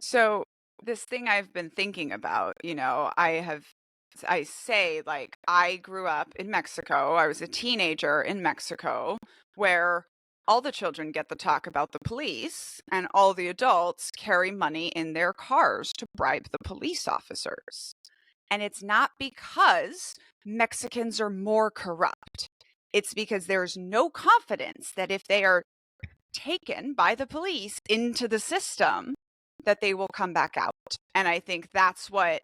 So this thing I've been thinking about, I say like I grew up in Mexico. I was a teenager in Mexico where all the children get the talk about the police and all the adults carry money in their cars to bribe the police officers. And it's not because Mexicans are more corrupt. It's because there's no confidence that if they are taken by the police into the system, that they will come back out. And I think that's what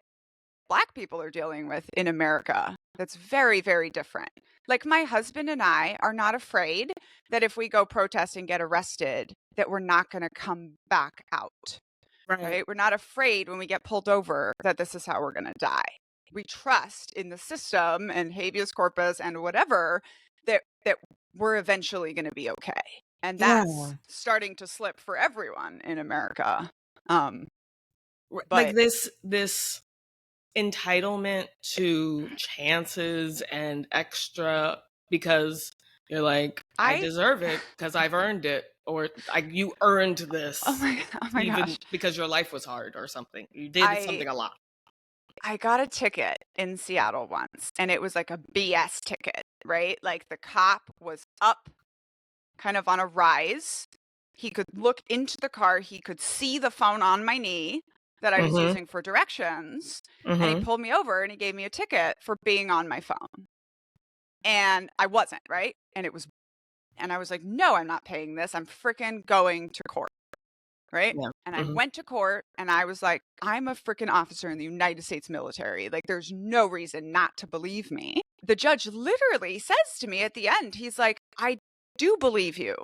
Black people are dealing with in America. That's very, very different. Like my husband and I are not afraid that if we go protest and get arrested, that we're not going to come back out, Right. right? We're not afraid when we get pulled over that this is how we're going to die. We trust in the system and habeas corpus and whatever that we're eventually going to be okay. And that's Yeah. starting to slip for everyone in America. Like But this entitlement to chances and extra because you're like, I I deserve it because I've earned it, or you earned oh this my even gosh. because your life was hard or something. You did I something a lot. I got a ticket in Seattle once and it was like a BS ticket, right? Like the cop was up kind of on a rise. He could look into the car, he could see the phone on my knee that I was Mm-hmm. using for directions, and he Mm-hmm. pulled me over and he gave me a ticket for being on my phone. And I wasn't, right? And I was like, "No, I'm not paying this. I'm freaking going to court." Right? Yeah. And I Mm-hmm. went to court and I was like, "I'm a freaking officer in the United States military. Like, there's no reason not to believe me." The judge literally says to me at the end, he's like, "I do believe you,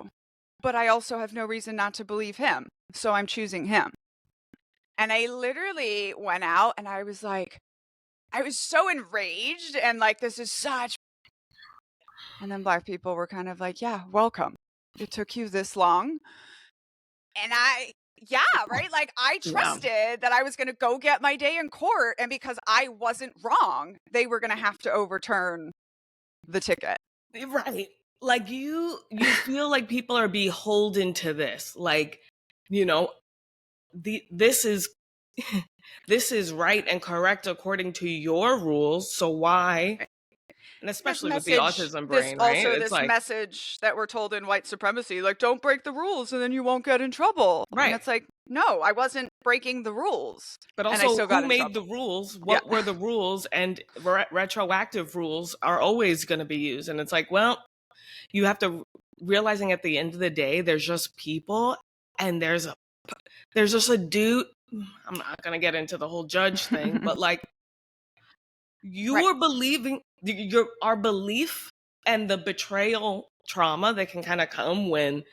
but I also have no reason not to believe him. So I'm choosing him." And I literally went out and I was like, I was so enraged and like, this is such. And then Black people were kind of like, "Yeah, welcome. It took you this long." And yeah, right? Like I Yeah. trusted that I was going to go get my day in court. And because I wasn't wrong, they were going to have to overturn the ticket. Right. Like you feel like people are beholden to this. Like, you know, this is this is right and correct according to your rules. So why? And especially with the autism brain, right? It's This like, message that we're told in white supremacy, like, don't break the rules and then you won't get in trouble. And right. it's like, no, I wasn't breaking the rules. But And I also, still got who in made trouble. the rules? Yeah. What were the rules? And retroactive rules are always going to be used. And it's like, well, you have to realizing at the end of the day, there's just people, and there's just a dude. I'm not going to get into the whole judge thing, but like you Right. are believing our belief and the betrayal trauma that can kind of come when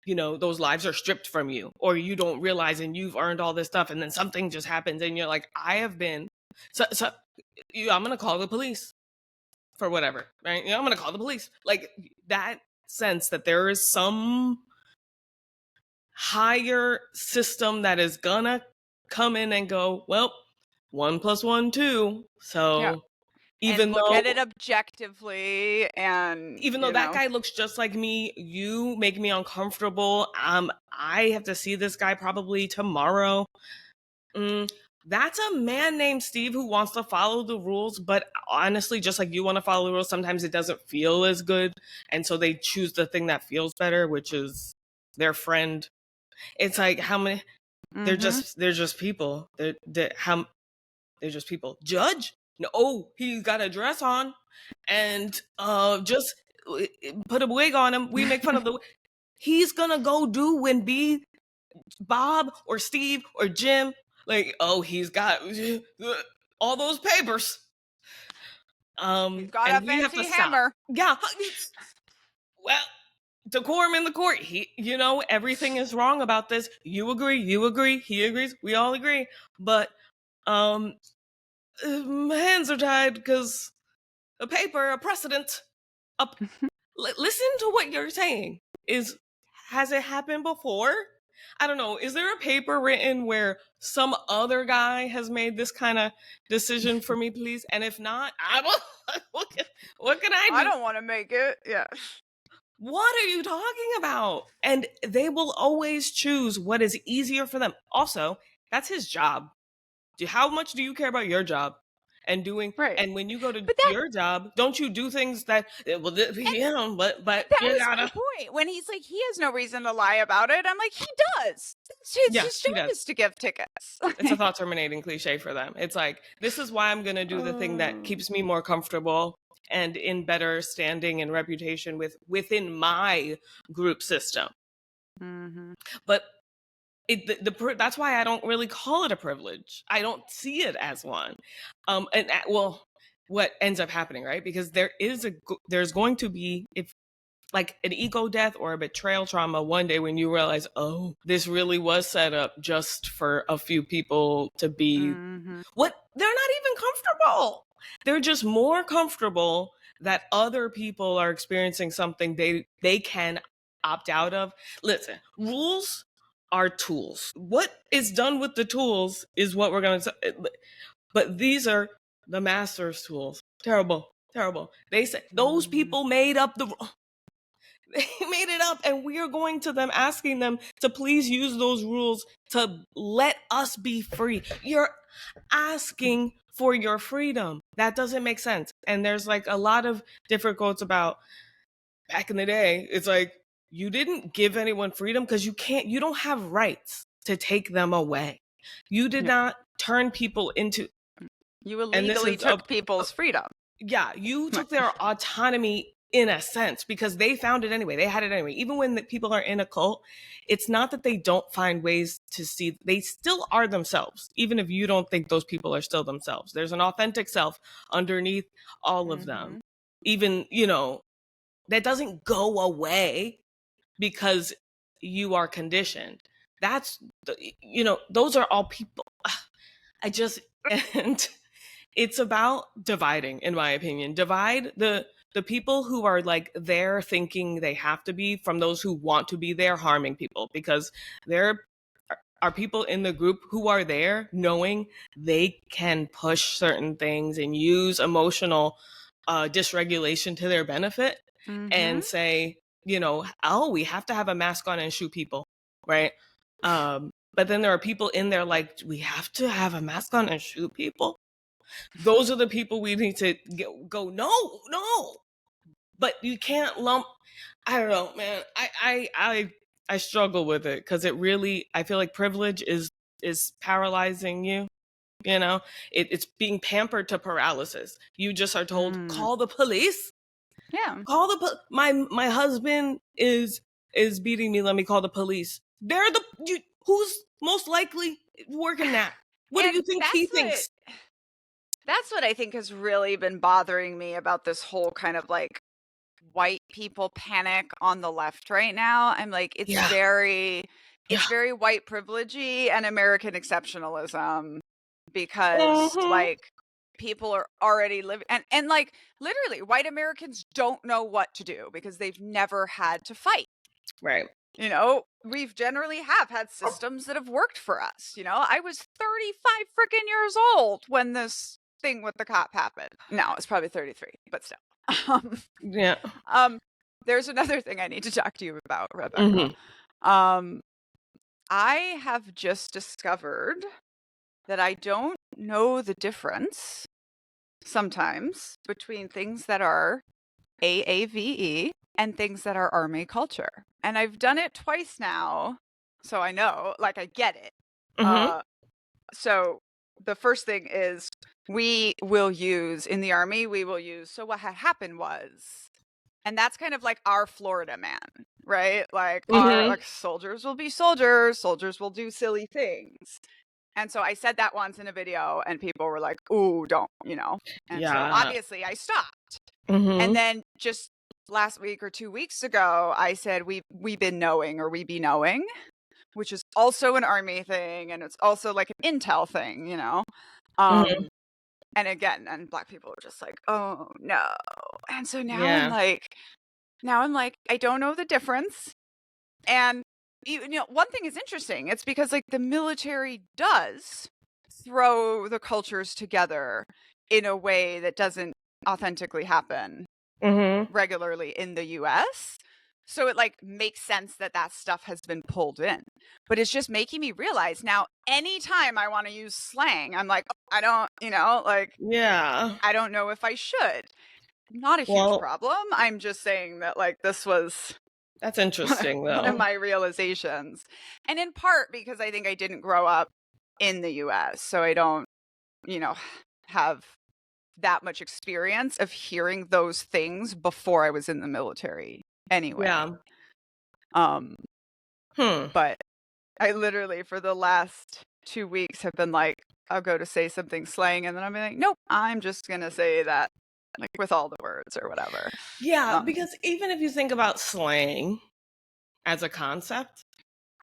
those lives are stripped from you, or you don't realize and you've earned all this stuff, and then something just happens and you're like, I have been I'm gonna call the police for whatever, right? I'm gonna call the police. Like that sense that there is some higher system that is gonna come in and go, well, 1 + 1 2. Yeah. So And even look at though it objectively and, even though that guy looks just like me, you make me uncomfortable. I have to see this guy probably tomorrow. That's a man named Steve who wants to follow the rules, but honestly, just like you want to follow the rules, sometimes it doesn't feel as good, and so they choose the thing that feels better, which is their friend. It's like how many? They're just people. They're just people. Judge? No, oh, he's got a dress on, and just put a wig on him. We make fun of the. He's gonna go do when be Bob or Steve or Jim. Like, oh, he's got all those papers. He's got And a we have to fancy stop. hammer. Yeah. Well, decorum in the court. Everything is wrong about this. You agree, he agrees, we all agree. But my hands are tied because a paper, a precedent. Listen to what you're saying. Has it happened before? I don't know. Is there a paper written where some other guy has made this kind of decision for me, please? And if not, what can I do? I don't want to make it. Yeah. What are you talking about? And they will always choose what is easier for them. Also, That's his job. How much do you care about your job? Right. And when you go to But that your job, don't you do things that well, and yeah, but that you was my gotta, point. When he's like, he has no reason to lie about it. I'm like, he does. yeah, His job he does. is to give tickets. It's a thought terminating cliche for them. It's like, this is why I'm going to do the thing that Oh. keeps me more comfortable and in better standing and reputation within my group system. Mhm. But that's why I don't really call it a privilege. I don't see it as one. Well, what ends up happening, right? Because there's going to be, if like an ego death or a betrayal trauma one day when you realize, oh, this really was set up just for a few people to be Mhm. what they're not even comfortable. They're just more comfortable that other people are experiencing something they can opt out of. Listen, rules are tools. What is done with the tools is what we're going to, but these are the master's tools. Terrible, terrible. They said those Mhm. people made up they made it up, and we are going to them asking them to please use those rules to let us be free. You're asking for your freedom. That doesn't make sense. And there's like a lot of different quotes about back in the day. It's like, you didn't give anyone freedom because you don't have rights to take them away. You did Yeah. not turn people into, You and this illegally is a took people's freedom. yeah, you Right. took their autonomy in a sense because they found it anyway. They had it anyway. Even when the people are in a cult, it's not that they don't find ways to see, they still are themselves, even if you don't think those people are still themselves. There's an authentic self underneath all of them. Mhm. Even, that doesn't go away because you are conditioned. That's, those are all people. I just, and it's about dividing, in my opinion. Divide the people who are like there thinking they have to be from those who want to be there harming people, because there are people in the group who are there knowing they can push certain things and use emotional dysregulation to their benefit Mhm. and say, oh, we have to have a mask on and shoot people, right? But then there are people in there like, we have to have a mask on and shoot people. Those are the people we need to go, no. But you can't lump, I don't know, man. I struggle with it because I feel like privilege is paralyzing you. It's being pampered to paralysis. You just are told, Mm. call the police. Yeah. My husband is beating me. Let me call the police. Who's most likely working that? What do And you think he thinks? that's what I think has really been bothering me about this whole kind of like white people panic on the left right now. I'm like, Yeah, yeah. it's very white privilegey and American exceptionalism because Hmm. like people are already living and like literally white Americans don't know what to do because they've never had to fight. Right. We've generally have had systems that have worked for us. I was 35 freaking years old when this thing with the cop happened. No, it's probably 33, but still. Um, Yeah. um, there's another thing I need to talk to you about, Rebecca. Hmm. Um, I have just discovered that I don't know the difference sometimes between things that are AAVE and things that are army culture. And I've done it twice now, so I know, like I get it. Hmm. Uh so the first thing is we will use in the army, so what had happened was, and that's kind of like our Florida man, right? Like our Hmm. like soldiers will be soldiers will do silly things. And so I said that once in a video and people were like, "Ooh, don't." And so Yeah. obviously I stopped. And Hmm. then just last week or 2 weeks ago, I said we been knowing or we be knowing, which is also an army thing and it's also like an intel thing. Hmm. Um and again, and black people were just like, "Oh no." And so Yeah. now I'm like I don't know the difference. And one thing is interesting. It's because like the military does throw the cultures together in a way that doesn't authentically happen Hmm. regularly in the US. So it like makes sense that that stuff has been pulled in. But it's just making me realize now anytime I want to use slang, I'm like, "Oh, I don't, like Yeah. I don't know if I should." Not a huge Well, problem. I'm just saying that like this was that's interesting one of though. my realizations. And in part because I think I didn't grow up in the US. So I don't, you know, have that much experience of hearing those things before I was in the military anyway. Yeah. Um, Hmm. but I literally for the last 2 weeks have been like, I'll go to say something slang and then I'll be like, nope, I'm just gonna say that like with all the words or whatever. Yeah, Um, because even if you think about slang as a concept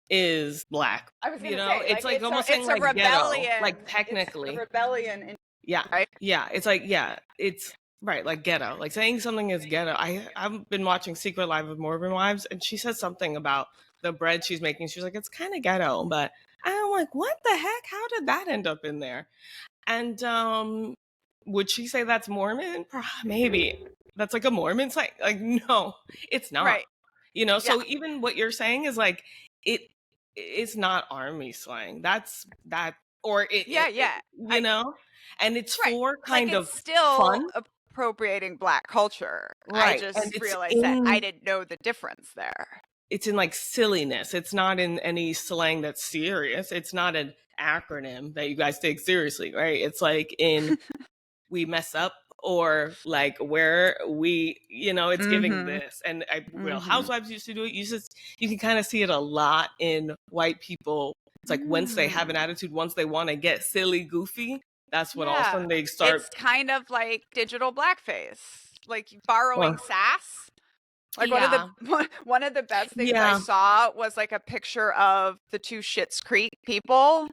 is Black, I was you gonna know, say it's like like almost saying it's a like ghetto, rebellion. like It's a technically. rebellion, Yeah. right? Yeah. It's like, yeah, it's right, like ghetto. Like saying something is ghetto. I've been watching Secret Life of Mormon Wives, and she said something about the bread she's making. She's like, it's kind of ghetto, but I'm like, what the heck? How did that end up in there? And would she say that's Mormon? Maybe. That's like a Mormon site. Like, no, it's not. Right. You know, Yeah. so even what you're saying is like it it's not army slang. That's that or Yeah, yeah. you know, and it's Right. for Like kind it's of still fun, appropriating Black culture. I right? And just realized that I didn't know the difference there. it's in like silliness. It's not in any slang that's serious. It's not an acronym that you guys take seriously, right? It's like in we mess up or like where we, you know, it's giving Mhm. this. And Real Mhm. Housewives used to do it. You can kind of see it a lot in white people. It's like once they have an Mm. attitude, once they want to get silly, goofy, that's when all of a Yeah. sudden they start. It's kind of like digital blackface. Like Well, borrowing sass. Like one of the yeah, one of the best things I yeah, saw was like a picture of the two Schitt's Creek people.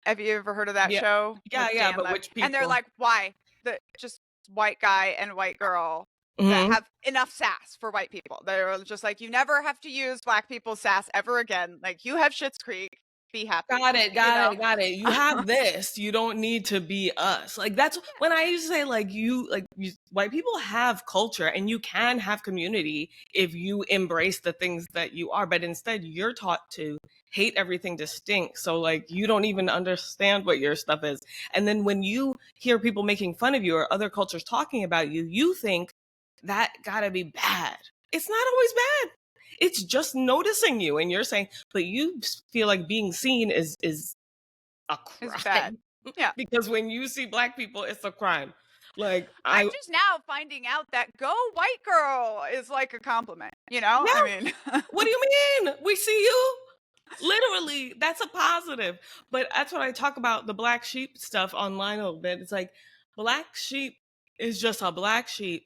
Have you ever heard of that yeah, show yeah, with yeah. Dan But Lev? which And they're people? like, why? The just white guy and white girl that Hmm. have enough sass for white people. They're just like, you never have to use Black people's sass ever again. Like you have Schitt's Creek, be happy. Got it, You got know? it, got it. You have this. You don't need to be us. Like that's when I used to say, white people have culture and you can have community if you embrace the things that you are. But instead, you're taught to hate everything distinct. So like you don't even understand what your stuff is. And then when you hear people making fun of you or other cultures talking about you, you think that gotta be bad. It's not always bad. It's just noticing you, and you're saying, but you feel like being seen is a It's bad. crime Yeah. because when you see Black people, it's a crime. Like I'm I, just now finding out that go white girl is like a compliment, you know? yeah. I mean, What do you mean? We see you. Literally, that's a positive. But that's what I talk about the black sheep stuff online a little bit. It's like black sheep is just a black sheep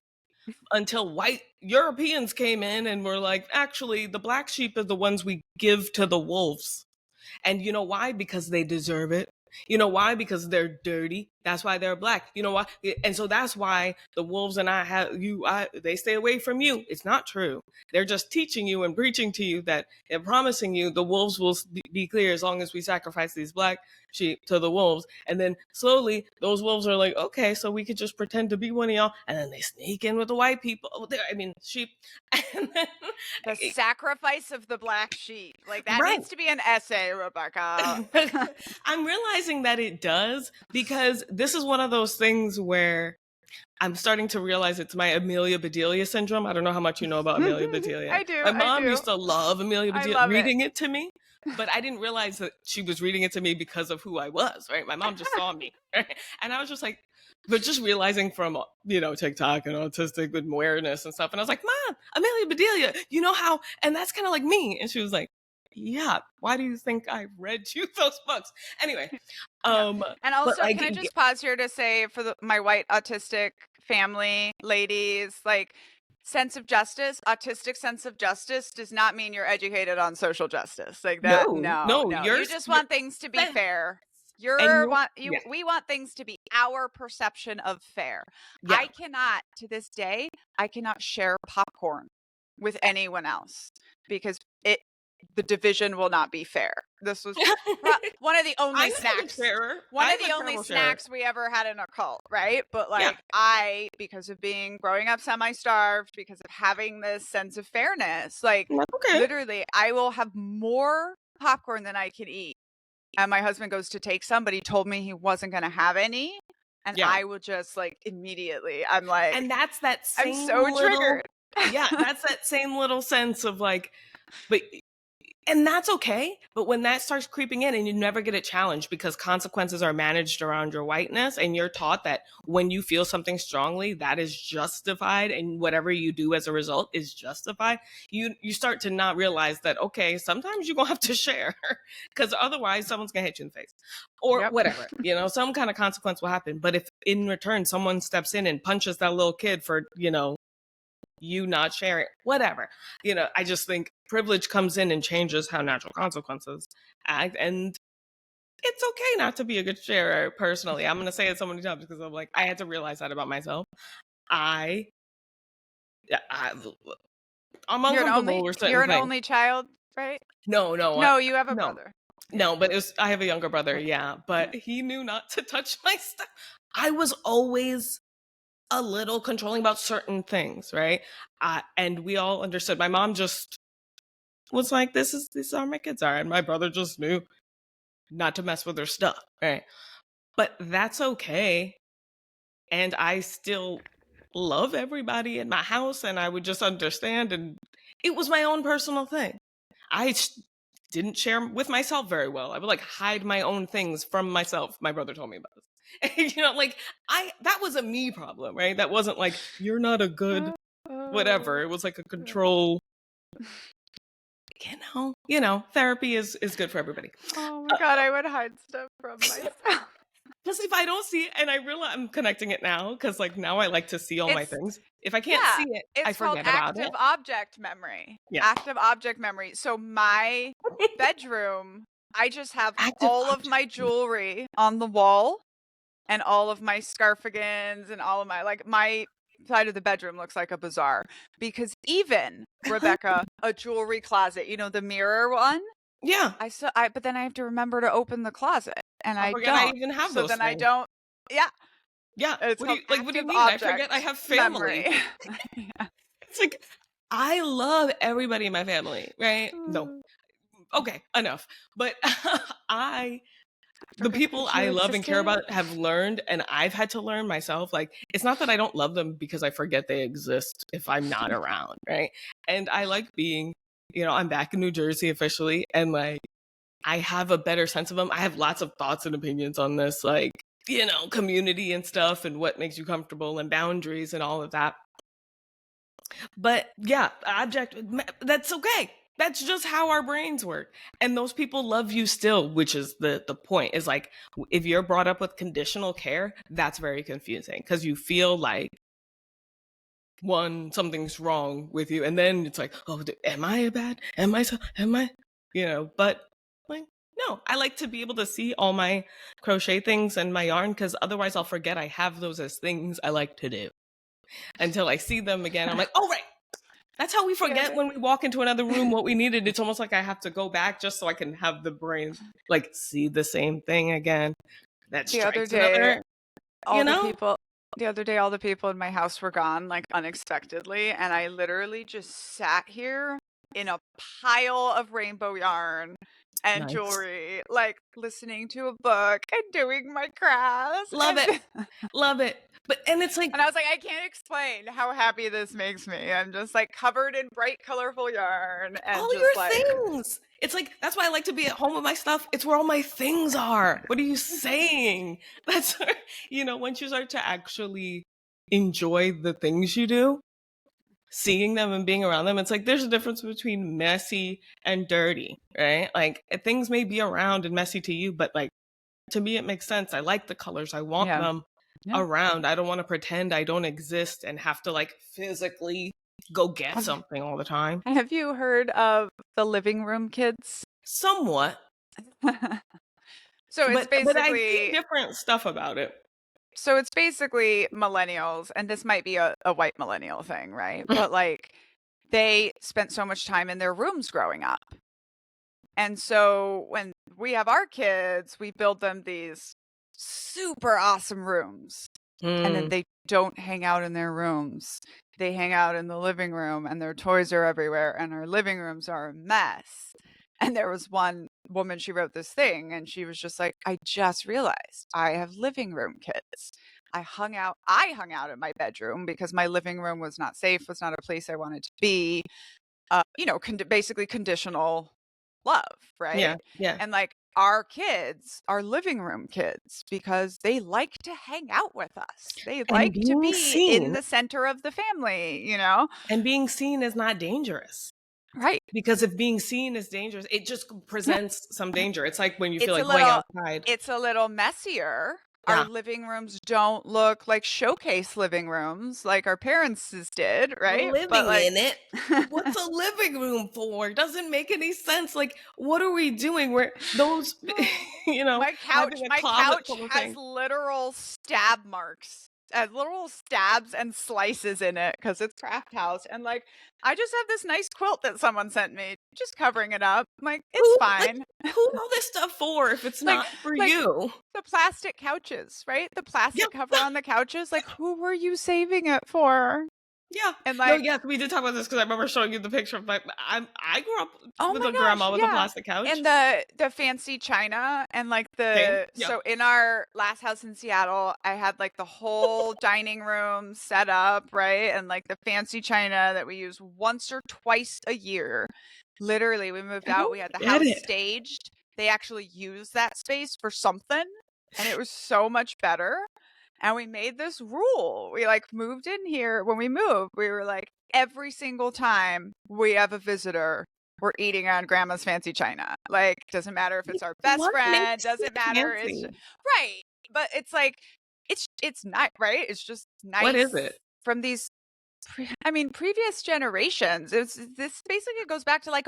until white Europeans came in and were like, actually, the black sheep are the ones we give to the wolves. And you know why? Because they deserve it. You know why? Because they're dirty. That's why they're Black. You know why? And so that's why the wolves and they stay away from you. It's not true. They're just teaching you and preaching to you that they're promising you the wolves will be clear as long as we sacrifice these Black sheep to the wolves. And then slowly those wolves are like, okay, so we could just pretend to be one of y'all. And then they sneak in with the white people. Sheep. And then, the sacrifice of the black sheep. Like that right. needs to be an essay, Rebecca. I'm realizing that it does because this is one of those things where I'm starting to realize it's my Amelia Bedelia syndrome. I don't know how much you know about Amelia Bedelia. I do. My I mom do. used to love Amelia I Bedelia, love it. reading it to me, but I didn't realize that she was reading it to me because of who I was, right? My mom just saw me, right? And I was just like, but just realizing from, TikTok and autistic awareness and stuff. And I was like, Mom, Amelia Bedelia, you know how, and that's kind of like me. And she was like, yeah, why do you think I read you those books? Anyway, Yeah. um, And but also, like, can I just pause here to say for my white autistic family ladies, like autistic sense of justice does not mean you're educated on social justice. Like that, no, no, no, no. You just you're want things to be fair. fair. And you're, We want things to be our perception of fair. yeah, To this day, I cannot share popcorn with anyone else because the division will not be fair. This was one of the only I'm a good snacks. sharer. One of I'm the a only terrible sharer. snacks we ever had in a cult, right? But Yeah. like because of growing up semi-starved, because of having this sense of fairness, like That's okay. literally I will have more popcorn than I can eat. And my husband goes to take some, but he told me he wasn't going to have any. And Yeah. I will just like immediately, I'm like, And that's that I'm same so little, triggered. yeah, that's that same little sense of like, but and that's okay. But when that starts creeping in and you never get it challenged because consequences are managed around your whiteness, and you're taught that when you feel something strongly, that is justified, and whatever you do as a result is justified, you start to not realize that, okay, sometimes you're gonna have to share because otherwise someone's gonna hit you in the face or Yep. whatever. Some kind of consequence will happen. But if in return someone steps in and punches that little kid for, you not sharing, whatever. I just think privilege comes in and changes how natural consequences act. And it's okay not to be a good sharer, personally. I'm going to say it so many times because I'm like, I had to realize that about myself. I, I I'm uncomfortable with certain You're an things. only child, right? No, No, you have a no, brother. Yeah. no, but I have a younger brother. Okay. Yeah. But he knew not to touch my stuff. I was always a little controlling about certain things, right? And we all understood. My mom just was like, this is how my kids are. And my brother just knew not to mess with their stuff, right? But that's okay. And I still love everybody in my house, and I would just understand. And it was my own personal thing. I didn't share with myself very well. I would like hide my own things from myself. My brother told me about this. That was a me problem, right? That wasn't like, you're not a good whatever. It was like a control. Therapy is good for everybody. Oh my God, I would hide stuff from myself. Because if I don't see it, and I realize I'm connecting it now, because like now I like to see all my things. If I can't see it, I It's called forget about it. active object memory. Yeah. Active object memory. So my bedroom, I just have Active all of object. my jewelry on the wall and all of my scarfigans and all of my side of the bedroom looks like a bazaar because even Rebecca, a jewelry closet, the mirror one, Yeah. but then I have to remember to open the closet and I I forget I don't. even have So those then I things. don't. Yeah. Yeah. It's What do called you like? What do you active mean? I forget I object have family. memory. It's like, I love everybody in my family, right? No. Okay, enough. But the Forget people that I you love and care existed. about have learned, and I've had to learn myself. Like, it's not that I don't love them because I forget they exist if I'm not around, right? And I like being, I'm back in New Jersey officially, and like, I have a better sense of them. I have lots of thoughts and opinions on this, like, community and stuff, and what makes you comfortable, and boundaries, and all of that. But yeah, that's okay. That's just how our brains work. And those people love you still, which is the point. Is like, if you're brought up with conditional care, that's very confusing because you feel like something's wrong with you, and then it's like, oh, am I bad? Am I? But like, no, I like to be able to see all my crochet things and my yarn, because otherwise I'll forget I have those as things I like to do until I see them again. I'm like, oh, right. That's how we forget when we walk into another room what we needed. It's almost like I have to go back just so I can have the brain like see the same thing again. That The other strikes day, another, the other day, all the people in my house were gone, like unexpectedly, and I literally just sat here in a pile of rainbow yarn and Nice. jewelry, like listening to a book and doing my crafts. Love it. Love it. And it's like, And I was like, I can't explain how happy this makes me. I'm just like covered in bright, colorful yarn and all just your like, things. It's like, that's why I like to be at home with my stuff. It's where all my things are. What are you saying? That's, once you start to actually enjoy the things you do, seeing them and being around them, it's like there's a difference between messy and dirty, right? Like, things may be around and messy to you, but like, to me, it makes sense. I like the colors. I want them around. I don't want to pretend I don't exist and have to like physically go get something all the time. Have you heard of the living room kids? Somewhat. So it's But I see basically different stuff about it. So it's basically millennials, and this might be a white millennial thing, right? But like they spent so much time in their rooms growing up. And so when we have our kids, we build them these super awesome rooms, and then Mm. they don't hang out in their rooms. They hang out in the living room, and their toys are everywhere, and our living rooms are a mess. And there was one woman, she wrote this thing, and she was just like, I just realized I have living room kids. I hung out in my bedroom because my living room was not safe, was not a place I wanted to be. Basically conditional love, right? Yeah, yeah. And like our kids are living room kids because they like to hang out with us. They And like to being be in seen the center of the family. and being seen is not dangerous. Right. Because if being seen is dangerous, it just Yeah. presents some danger. It's like when you feel It's a like going little outside. it's a little messier. Our Yeah. living rooms don't look like showcase living rooms like our parents' did, right? But Living like in it. What's a living room for? Doesn't make any sense. Like, what are we doing? Where those, My having couch a my closet couch full of has things. literal stab marks, literal stabs and slices in it because it's craft house, and, like, I just have this nice quilt that someone sent me, just covering it up. I'm like, "It's Who, like, fine." who all this stuff for if it's Like not for like, you? the plastic couches, right? The Yeah, plastic cover on the couches, like, who were you saving it for? yeah. And, No, like, yes, we did talk about this because I remember showing you the picture of I grew up oh with my a gosh, grandma with a yeah. plastic couch. And the fancy china and, like, Same. Yeah. so in our last house in Seattle, I had, like, the whole dining room set up, right? And, like, the fancy china that we use once or twice a year. Literally, we moved I out, don't we had the get house it. staged. They actually used that space for something, and it was so much better. And we made this rule. We like moved in here. When we moved, we were like, every single time we have a visitor, we're eating on grandma's fancy china. Like, doesn't matter if it's our best What friend, makes doesn't it matter. fancy? Right. But it's like, it's not right. It's just What is nice it? from these previous generations. It's this basically goes back to like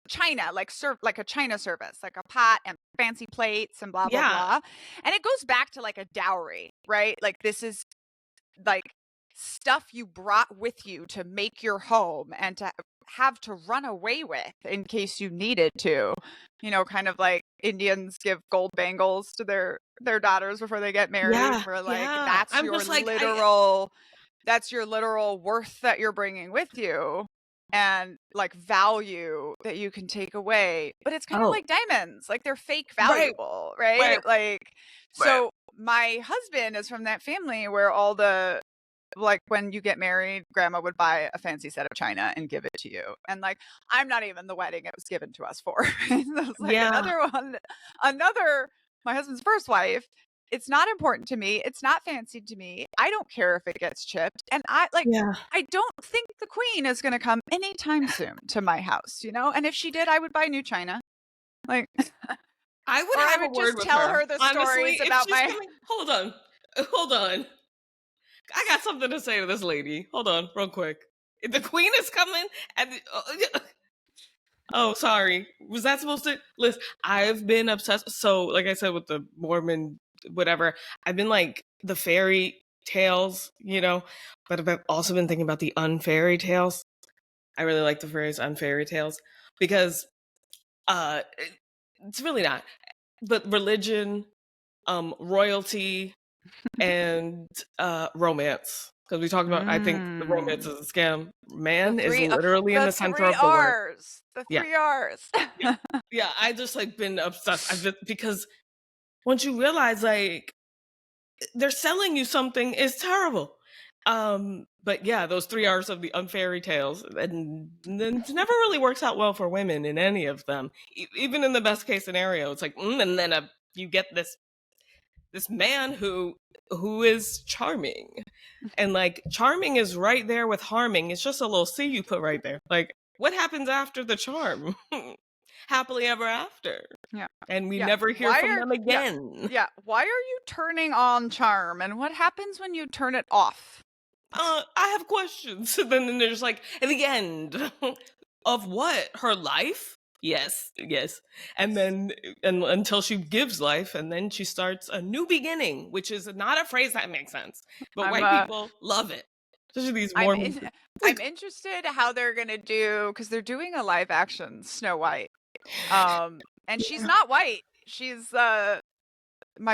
China, like serve like a China service, like a pot and fancy plates and blah blah Yeah. blah. And it goes back to like a dowry, right? Like this is like stuff you brought with you to make your home and to have to run away with in case you needed to. Kind of like Indians give gold bangles to their daughters before they get married. Yeah, We're like, yeah. I'm just like, that's your literal worth that you're bringing with you and like value that you can take away. But it's kind of oh, like diamonds, like they're fake right, valuable, right, right? Like, right. so my husband is from that family where all the like when you get married, grandma would buy a fancy set of china and give it to you. And like, I'm not even the wedding it was given to us for. It was like Yeah, my husband's first wife. It's not important to me. It's not fancy to me. I don't care if it gets chipped. And yeah. I don't think the queen is going to come anytime soon to my house. And if she did, I would buy new china. Like, I would or I have a would word just with tell her. her the Honestly, stories if about she's my coming, hold on. I got something to say to this lady. Hold on, real quick. If the queen is coming, and oh, sorry, was that supposed to? Listen, I've been obsessed. So, like I said, with the Mormon, whatever, I've been like the fairy tales, but I've also been thinking about the unfairy tales. I really like the phrase unfairy tales because uh it's really not. But religion, royalty, and romance. Because we talked about, I think the romance mm, is a scam. the Man is three literally in the the center three of the word. R's. The Yeah, three R's. yeah, yeah. I just like been obsessed. Because once you realize like they're selling you something is terrible. But yeah, those 3 R's of the unfairy tales, and then it never really works out well for women in any of them. Even in the best case scenario, it's like, and then you get this man who is charming, and like charming is right there with harming. It's just a little C you put right there. Like, what happens after the charm? Happily ever after, Yeah. and we Yeah. never hear from them Yeah. again. Yeah. Why are you turning on charm? And what happens when you turn it off? I have questions. Then there's like at the end of what, her life? Yes, yes. And then and until she gives life, and then she starts a new beginning, which is not a phrase that makes sense, but I'm white people love it. Especially these I'm Mormons. in, It's I'm like, interested how they're gonna do because they're doing a live action Snow White. And she's not white. She's my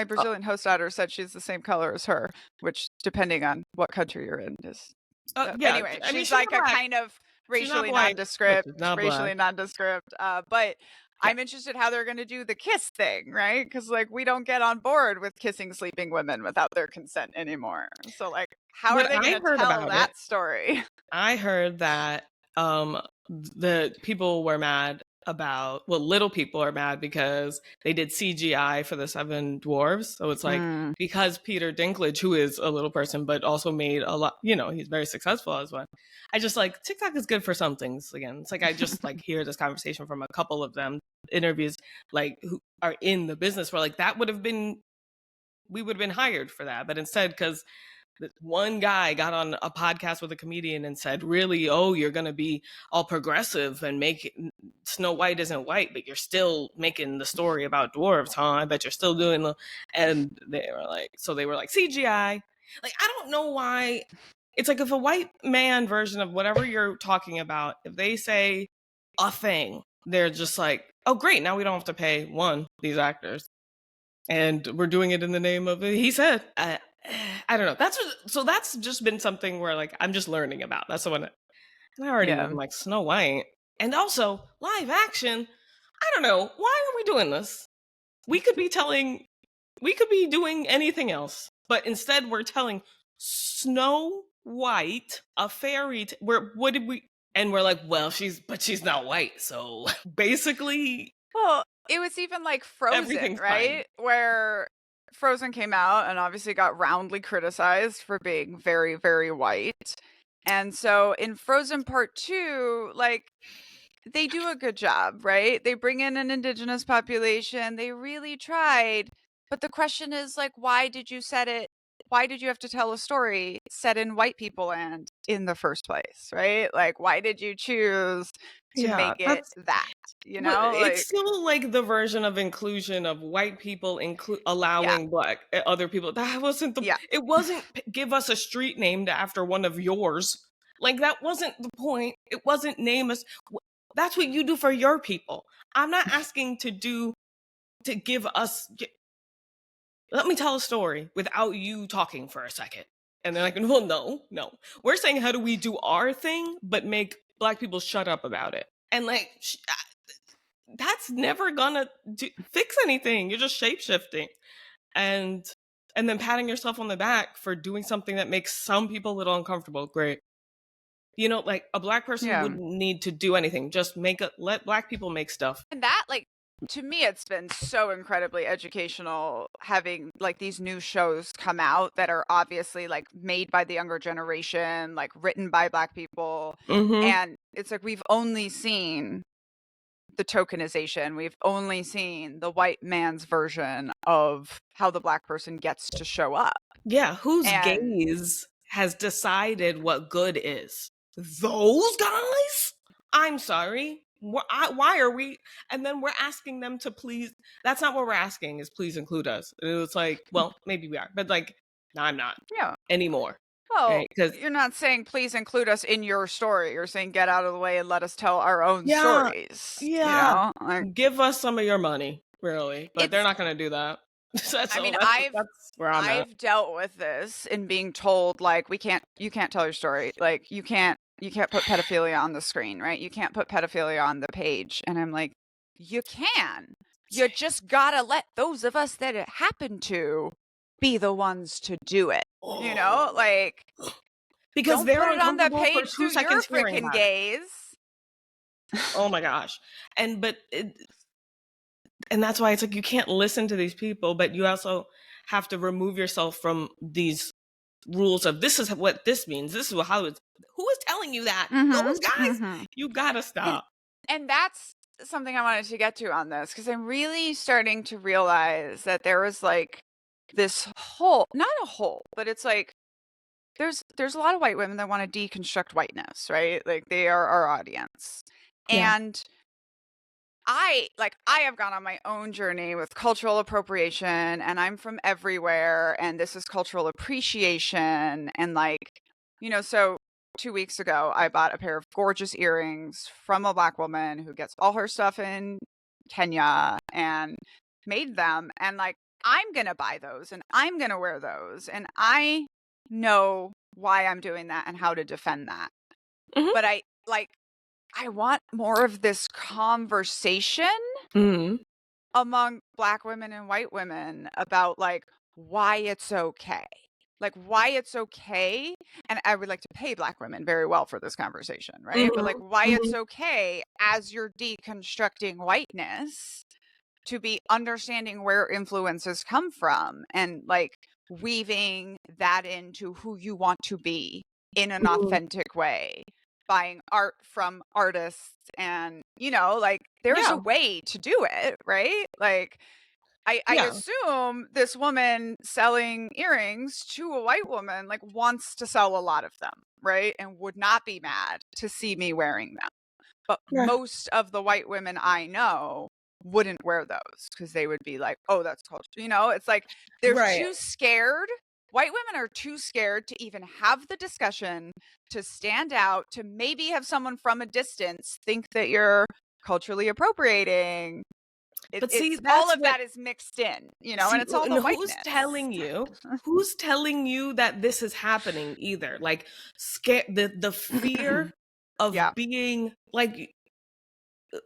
Oh, Brazilian host daughter said she's the same color as her, which depending on what country you're in is yeah, anyway, I mean, she's she's like not a black. kind of She's not racially white, but nondescript, she's not black. racially nondescript. But Yeah. I'm interested how they're going to do the kiss thing, right? Because like we don't get on board with kissing sleeping women without their consent anymore. So like, how are What they going I to heard tell about it, that story? I heard that the people were mad about, well, little people are mad because they did CGI for the Seven Dwarves. So it's like, Mm. because Peter Dinklage, who is a little person but also made a lot, he's very successful as one. I just like TikTok is good for some things. Again, it's like I just like hear this conversation from a couple of them, interviews, like who are in the business, where like that would have been, we would have been hired for that, but instead, because one guy got on a podcast with a comedian and said, really, oh, you're going to be all progressive and make Snow White isn't white, but you're still making the story about dwarves, huh? I bet you're still doing the, and they were like, so they were like, CGI. Like, I don't know why. It's like if a white man version of whatever you're talking about, if they say a thing, they're just like, oh, great. Now we don't have to pay these actors. And we're doing it in the name of, he said, I don't know. That's just been something where like I'm just learning about. That's the one. And I already Yeah. am like Snow White, and also live action. I don't know, why are we doing this? We could be doing anything else, but instead we're telling Snow White a fairy. What did we? And we're like, well, she's not white, so basically Well, it was even like Frozen, everything's fine. right? Where Frozen came out and obviously got roundly criticized for being very, very white. And so in Frozen Part 2, like they do a good job, right? They bring in an indigenous population. They really tried. But the question is like, why did you set it? Why did you have to tell a story set in white people land in the first place, right? Like, why did you choose to Yeah, make it that's that, But it's Like, still like the version of inclusion of white people yeah, allowing black other people. That wasn't yeah. it wasn't give us a street named after one of yours. Like that wasn't the point. It wasn't name us. That's what you do for your people. I'm not asking to give us. Let me tell a story without you talking for a second. And they're like, well, no. We're saying how do we do our thing, but make black people shut up about it. And like, that's never gonna fix anything. You're just shape shifting, and then patting yourself on the back for doing something that makes some people a little uncomfortable. Great, like a black person Yeah. wouldn't need to do anything. Just let black people make stuff. And that, like, to me, it's been so incredibly educational having like these new shows come out that are obviously like made by the younger generation, like written by Black people. Mm-hmm. And it's like we've only seen the tokenization, we've only seen the white man's version of how the Black person gets to show up. Yeah, whose And gaze has decided what good is? Those guys? I'm sorry. Why are we? And then we're asking them to please. That's not what we're asking. Is please include us. And it was like, well, maybe we are, but like, no, I'm not yeah, anymore. well, Right? Because you're not saying please include us in your story. You're saying get out of the way and let us tell our own yeah, stories. yeah, Like give us some of your money, really. But they're it's not going to do that. So I mean, that's where I'm at. I've dealt with this in being told like you can't tell your story. Like you can't put pedophilia on the screen, right? You can't put pedophilia on the page. And I'm like, you can. You just gotta let those of us that it happened to be the ones to do it. Oh. Like Because don't they're put it on the uncomfortable for page 2 through your seconds hearing freaking about it. gaze. Oh my gosh. And that's why it's like you can't listen to these people, but you also have to remove yourself from these rules of this is what this means. This is how it's, who is telling you that? Those guys? Mhm. You gotta And stop. that's something I wanted to get to on this because I'm really starting to realize that there is like this hole, not a hole, but it's like there's a lot of white women that want to deconstruct whiteness, right? Like they are our audience. Yeah. And I have gone on my own journey with cultural appropriation and I'm from everywhere and this is cultural appreciation and like, so 2 weeks ago I bought a pair of gorgeous earrings from a Black woman who gets all her stuff in Kenya and made them. And like, I'm going to buy those and I'm going to wear those. And I know why I'm doing that and how to defend that. Mhm. But I want more of this conversation Mhm. among Black women and white women about like why it's okay. Like why it's okay. And I would like to pay Black women very well for this conversation, right? But like Mhm. why it's Mhm. okay as you're deconstructing whiteness to be understanding where influences come from and like weaving that into who you want to be in an Mhm. authentic way, buying art from artists. And you know, like there's a Yeah. way to do it, right? Like I Yeah. assume this woman selling earrings to a white woman like wants to sell a lot of them, right? And would not be mad to see me wearing them. But Yeah. most of the white women I know wouldn't wear those because they would be like, "Oh, that's culture." You know, it's like they're Right. too scared. White women are too scared to even have the discussion, to stand out, to maybe have someone from a distance think that you're culturally appropriating. But see, It's all that's of what that is mixed in, you know, and see, it's all and the who's whiteness. telling you? Who's telling you that this is happening either? Like scare the fear Yeah, of being like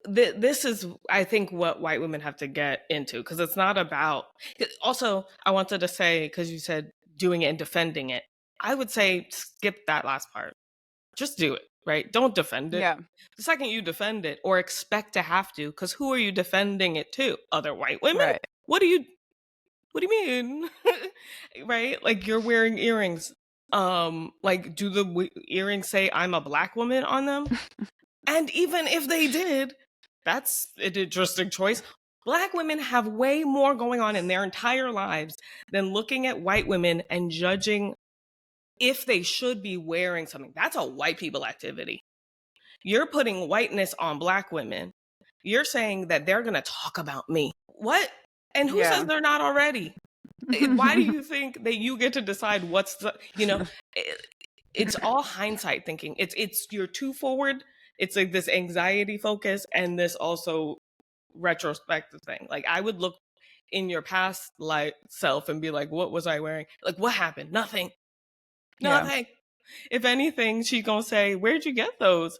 this is I think what white women have to get into because it's not about also I wanted to say because you said doing it and defending it. I would say skip that last part. Just do it, right? Don't defend it. yeah, The second you defend it or expect to have to, because who are you defending it to? Other white women? right. What do you what do you mean? Right? Like you're wearing earrings. Like do the earrings say I'm a Black woman on them? And even if they did, that's an interesting choice. Black women have way more going on in their entire lives than looking at white women and judging if they should be wearing something. That's a white people activity. You're putting whiteness on Black women. You're saying that they're going to talk about me. What? And who says Yeah. they're not already? Why do you think that you get to decide what's the, it, it's all hindsight thinking. It's you're too forward. It's like this anxiety focus and this also retrospective thing. Like I would look in your past life self and be like, what was I wearing? Like what happened? Nothing. Yeah. Nothing. If anything, she's gonna say, where'd you get those?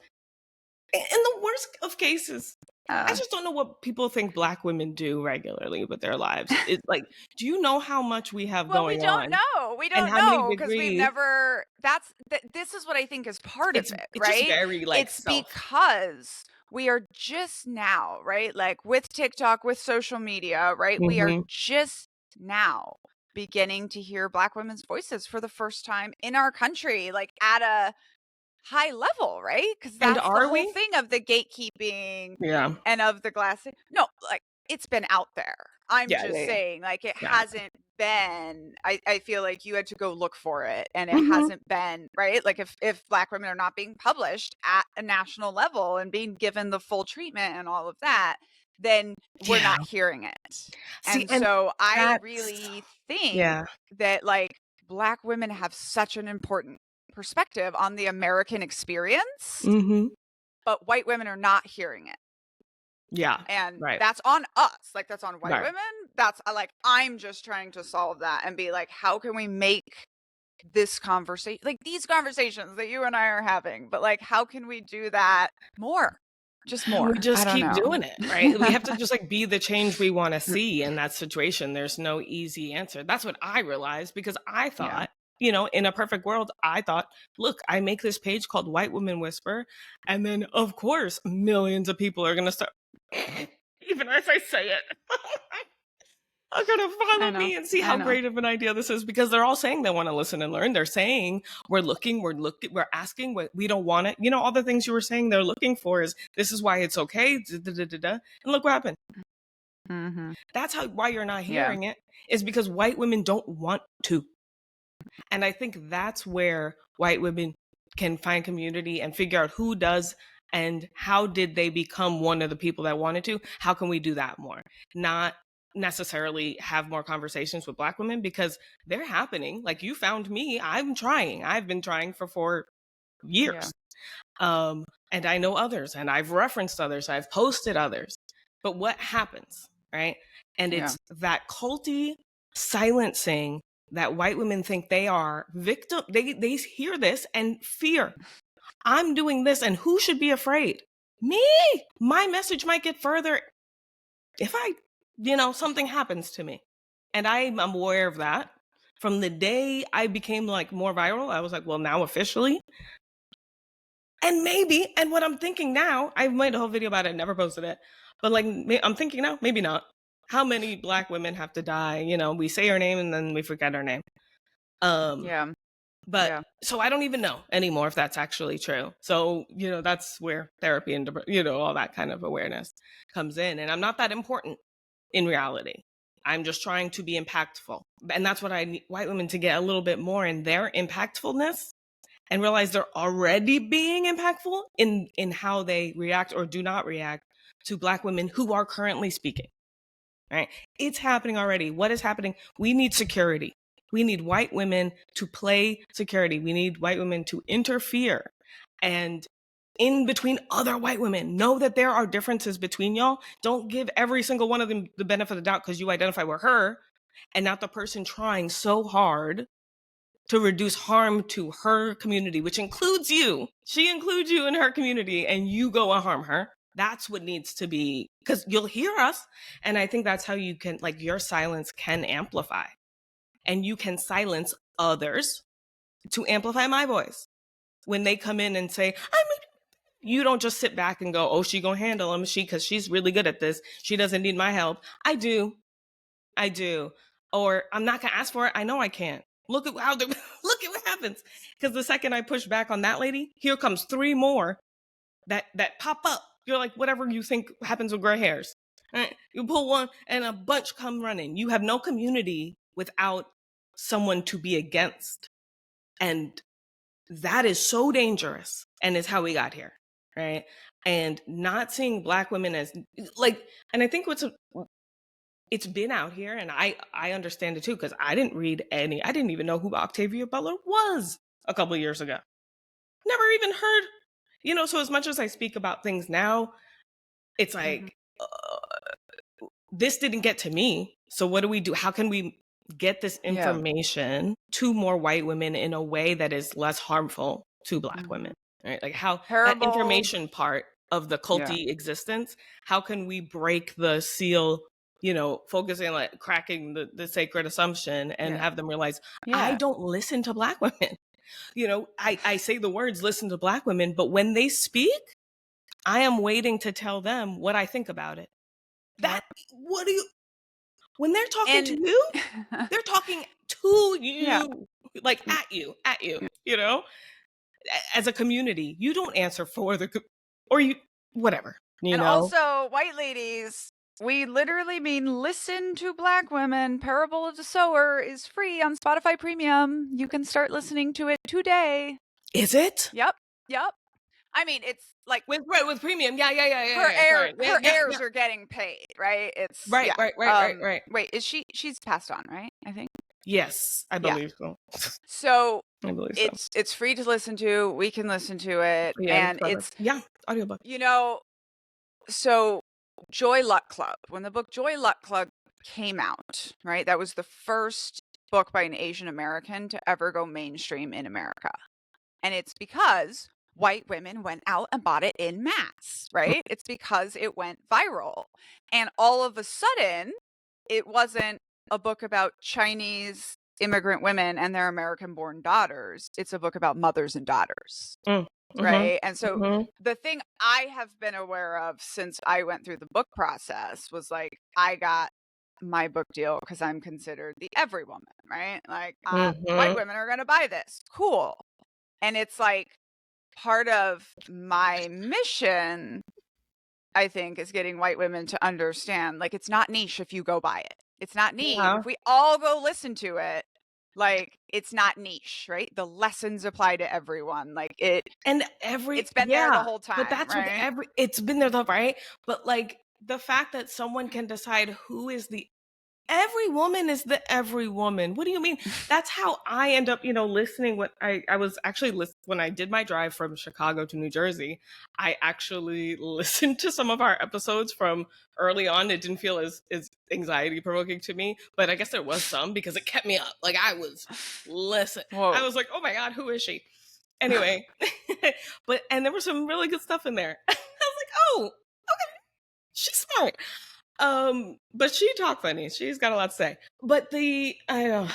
In the worst of cases, I Uh, just don't know what people think Black women do regularly with their lives. It's like, do you know how much we have Well, we going don't on know. We and don't how many know because we've degrees? never this is what I think is part of it, It's just right? very like It's self. because we are just now, right? Like with TikTok, with social media, right? We are Hmm. just now beginning to hear Black women's voices for the first time in our country, like at a high level, right? Because And that's the are whole we? thing of the gatekeeping Yeah. and of the glass. No, like it's been out there. I'm Yeah. just Yeah. saying, like it Yeah. hasn't been. I feel like you had to go look for it, and it Hmm. hasn't been right. Like if Black women are not being published at a national level and being given the full treatment and all of that, then we're Yeah. not hearing it. See, And and so I that's really think yeah. that like Black women have such an important perspective on the American experience, Hmm. but white women are not hearing it. Yeah. And Right. that's on us. Like that's on white Right. women. That's like I'm just trying to solve that and be like, how can we make this conversation like these conversations that you and I are having, but like how can we do that more? Just We more. I just don't keep know. doing it, right? We have to just like be the change we want to see in that situation. There's no easy answer. That's what I realized because I Yeah. thought, in a perfect world, I thought, look, I make this page called White Women Whisper. And then, of course, millions of people are going to start, even as I say it, are going to I follow know. me and see I how know. great of an idea this is because they're all saying they want to listen and learn. They're saying we're asking, we don't want it. All the things you were saying they're looking for is this is why it's okay. Da, da, da, da, da. And look what happened. Mhm. That's why you're not Yeah. hearing it is because white women don't want to. And I think that's where white women can find community and figure out who does and how did they become one of the people that wanted to. How can we do that more? Not necessarily have more conversations with Black women because they're happening. Like you found me, I'm trying. I've been trying for 4 years. Yeah. And I know others and I've referenced others, I've posted others. But what happens, right? And Yeah. it's that culty silencing that white women think they are victim. They hear this and fear. I'm doing this, and who should be afraid? Me. My message might get further if something happens to me. And I'm aware of that. From the day I became like more viral, I was like, well, now officially. And maybe, and what I'm thinking now, I made a whole video about it, never posted it. But like, I'm thinking now, maybe not. How many Black women have to die? We say her name and then we forget her name. Yeah. But Yeah. so I don't even know anymore if that's actually true. So, that's where therapy and, all that kind of awareness comes in. And I'm not that important in reality. I'm just trying to be impactful. And that's what I need white women to get a little bit more in their impactfulness and realize they're already being impactful in how they react or do not react to Black women who are currently speaking. Right? It's happening already. What is happening? We need security. We need white women to play security. We need white women to interfere and in between other white women. Know that there are differences between y'all. Don't give every single one of them the benefit of the doubt because you identify with her and not the person trying so hard to reduce harm to her community, which includes you. She includes you in her community and you go and harm her. That's what needs to be, because you'll hear us. And I think that's how you can, like, your silence can amplify and you can silence others to amplify my voice. When they come in and say, you don't just sit back and go, oh, she gonna handle him, because she's really good at this. She doesn't need my help. I do. Or I'm not gonna ask for it. I know I can't. Look at look at what happens. Because the second I push back on that lady, here comes 3 more that pop up. You're like, whatever you think happens with gray hairs. Right? You pull one and a bunch come running. You have no community without someone to be against. And that is so dangerous and is how we got here. Right. And not seeing Black women as like, and I think it's been out here, and I understand it too, because I didn't even know who Octavia Butler was a couple of years ago. Never even heard, so as much as I speak about things now, it's like, this didn't get to me. So what do we do? How can we get this information to more white women in a way that is less harmful to Black women? Right? Like how that information part of the culty existence, how can we break the seal, focusing on like cracking the sacred assumption and have them realize, I don't listen to Black women. I say the words, listen to Black women, but when they speak, I am waiting to tell them what I think about it. When they're talking to you, they're talking to you, like at you, as a community. You don't answer for or you, whatever, And also, white ladies, we literally mean listen to Black women. Parable of the Sower is free on Spotify Premium. You can start listening to it today. Is it? Yep. I mean, it's like with premium. Yeah. Her heirs are getting paid, right? It's right. Wait, is she's passed on, right? I think. Yes, I believe so. So it's free to listen to. We can listen to it, and it's audiobook. So Joy Luck Club. When the book Joy Luck Club came out, right? That was the first book by an Asian American to ever go mainstream in America, and it's because white women went out and bought it in mass, right? It's because it went viral. And all of a sudden, it wasn't a book about Chinese immigrant women and their American-born daughters. It's a book about mothers and daughters, right? And so the thing I have been aware of since I went through the book process was like, I got my book deal because I'm considered the every woman, right? Like, white women are going to buy this. Cool. And it's like, part of my mission, I think, is getting white women to understand, like, it's not niche if you go buy it. It's not niche. If we all go listen to it, like, it's not niche, right? The lessons apply to everyone. Like it's been there the whole time. But that's right? it's been there right? But like the fact that someone can decide who is the every woman is the every woman. What do you mean? That's how I end up, listening. What I was actually when I did my drive from Chicago to New Jersey, I actually listened to some of our episodes from early on. It didn't feel as anxiety provoking to me, but I guess there was some because it kept me up. Like I was I Whoa. was like, oh my God, who is she? Anyway, and there was some really good stuff in there. I was like, oh, okay, she's smart. But she talked funny. She's got a lot to say. But I don't.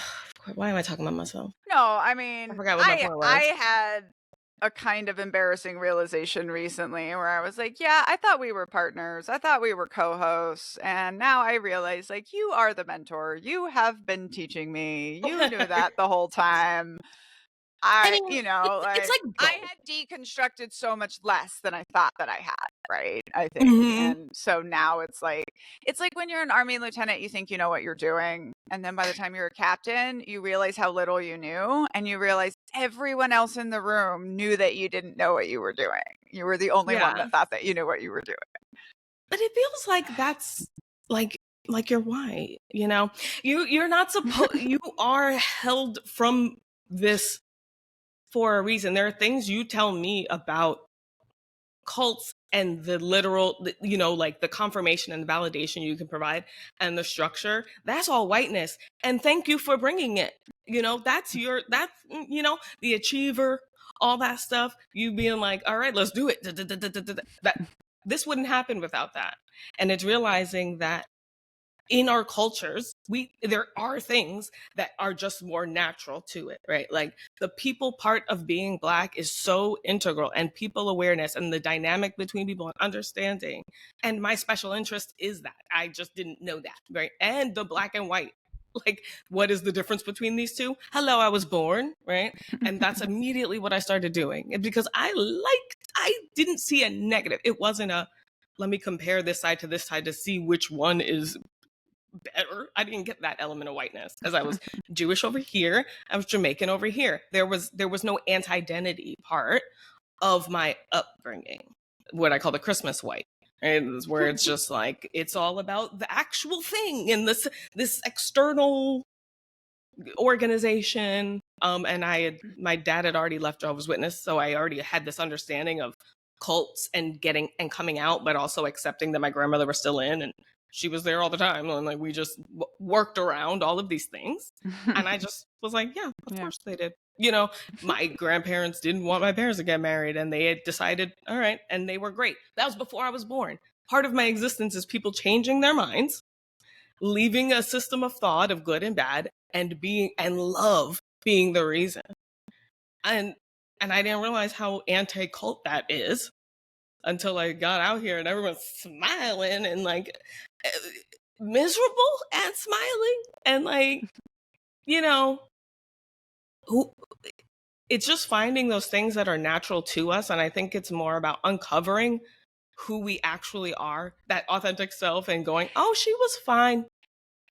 Why am I talking about myself? No, I I mean, forgot what my I point I was. had a kind of embarrassing realization recently where I was like, yeah, I thought we were partners. I thought we were co-hosts, and now I realize like you are the mentor. You have been teaching me. You knew that the whole time. I mean, it's Like like I both. had deconstructed so much less than I thought that I had, right? I think. Hmm. And so now it's like when you're an army lieutenant, you think you know what you're doing, and then by the time you're a captain, you realize how little you knew, and you realize everyone else in the room knew that you didn't know what you were doing. You were the only one Yeah, that thought that you knew what you were doing. but it feels like that's like you're white. You're not supposed. You are held from this for a reason. There are things you tell me about cults and the literal, like the confirmation and the validation you can provide and the structure, that's all whiteness. And thank you for bringing it. That's the achiever, all that stuff. You being like, all right, let's do it. That this wouldn't happen without that. And it's realizing that in our cultures, there are things that are just more natural to it, right? Like the people part of being Black is so integral, and people awareness and the dynamic between people and understanding. And my special interest is that. I just didn't know that, right? And the Black and white. Like, what is the difference between these two? Hello, I was born, right? And that's immediately what I started doing because I didn't see a negative. It wasn't a, let me compare this side to this side to see which one is better. I didn't get that element of whiteness because I was Jewish over here, I was Jamaican over here. There was no anti-identity part of my upbringing, what I call the Christmas white. Right? Where it's just like it's all about the actual thing and this external organization. And my dad had already left Jehovah's Witness, so I already had this understanding of cults and getting and coming out, but also accepting that my grandmother was still in and she was there all the time, and like we just worked around all of these things. And I just was like, yeah, of Yeah. course they did. My grandparents didn't want my parents to get married, and they had decided, all right, and they were great. That was before I was born. Part of my existence is people changing their minds, leaving a system of thought of good and bad, and love being the reason. And I didn't realize how anti-cult that is until I got out here and everyone's smiling and like miserable and smiling and like, you know, who it's just finding those things that are natural to us. And I think it's more about uncovering who we actually are, that authentic self, and going, oh, she was fine.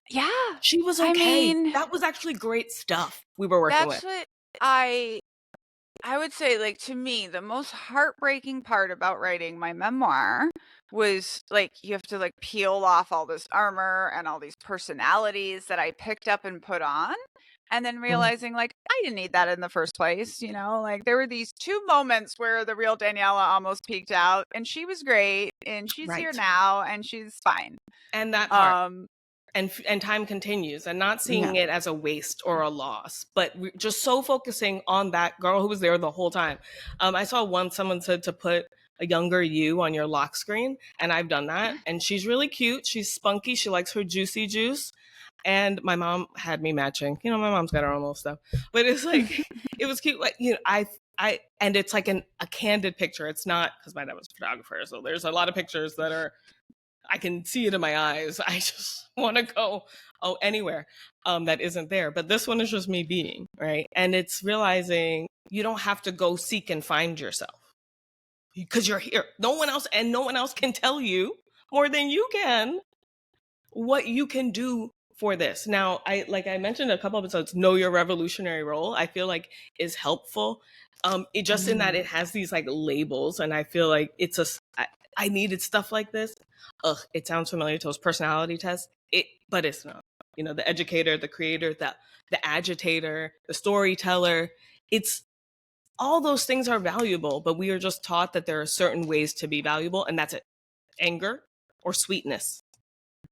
Yeah. She was I okay. mean, That was actually great stuff we were working that's with. what I I would say, like, to me, the most heartbreaking part about writing my memoir was, like, you have to, like, peel off all this armor and all these personalities that I picked up and put on, and then Mm. realizing, like, I didn't need that in the first place, Like, there were these 2 moments where the real Daniela almost peeked out, and she was great, and she's here Right. now, and she's fine. And that part. Um, And time continues, and not yeah. seeing it as a waste or a loss, but just so focusing on that girl who was there the whole time. I saw someone said to put a younger you on your lock screen, and I've done that. And she's really cute. She's spunky. She likes her juicy juice. And my mom had me matching. My mom's got her own little stuff, but it's like it was cute. Like and it's like a candid picture. It's not because my dad was a photographer, so there's a lot of pictures that are I can see it in my eyes. I just want to go anywhere that isn't there. But this one is just me being, right? And it's realizing you don't have to go seek and find yourself because you're here. No one else can tell you more than you can what you can do for this. Now, like I mentioned a couple of episodes, know your revolutionary role, I feel like is helpful. It just in that Mhm. it has these like labels, and I feel like I needed stuff like this. Ugh, it sounds familiar to those personality tests. But it's not. you know, the educator, the creator, the agitator, the storyteller. It's all those things are valuable, but we are just taught that there are certain ways to be valuable, and that's it. Anger or sweetness.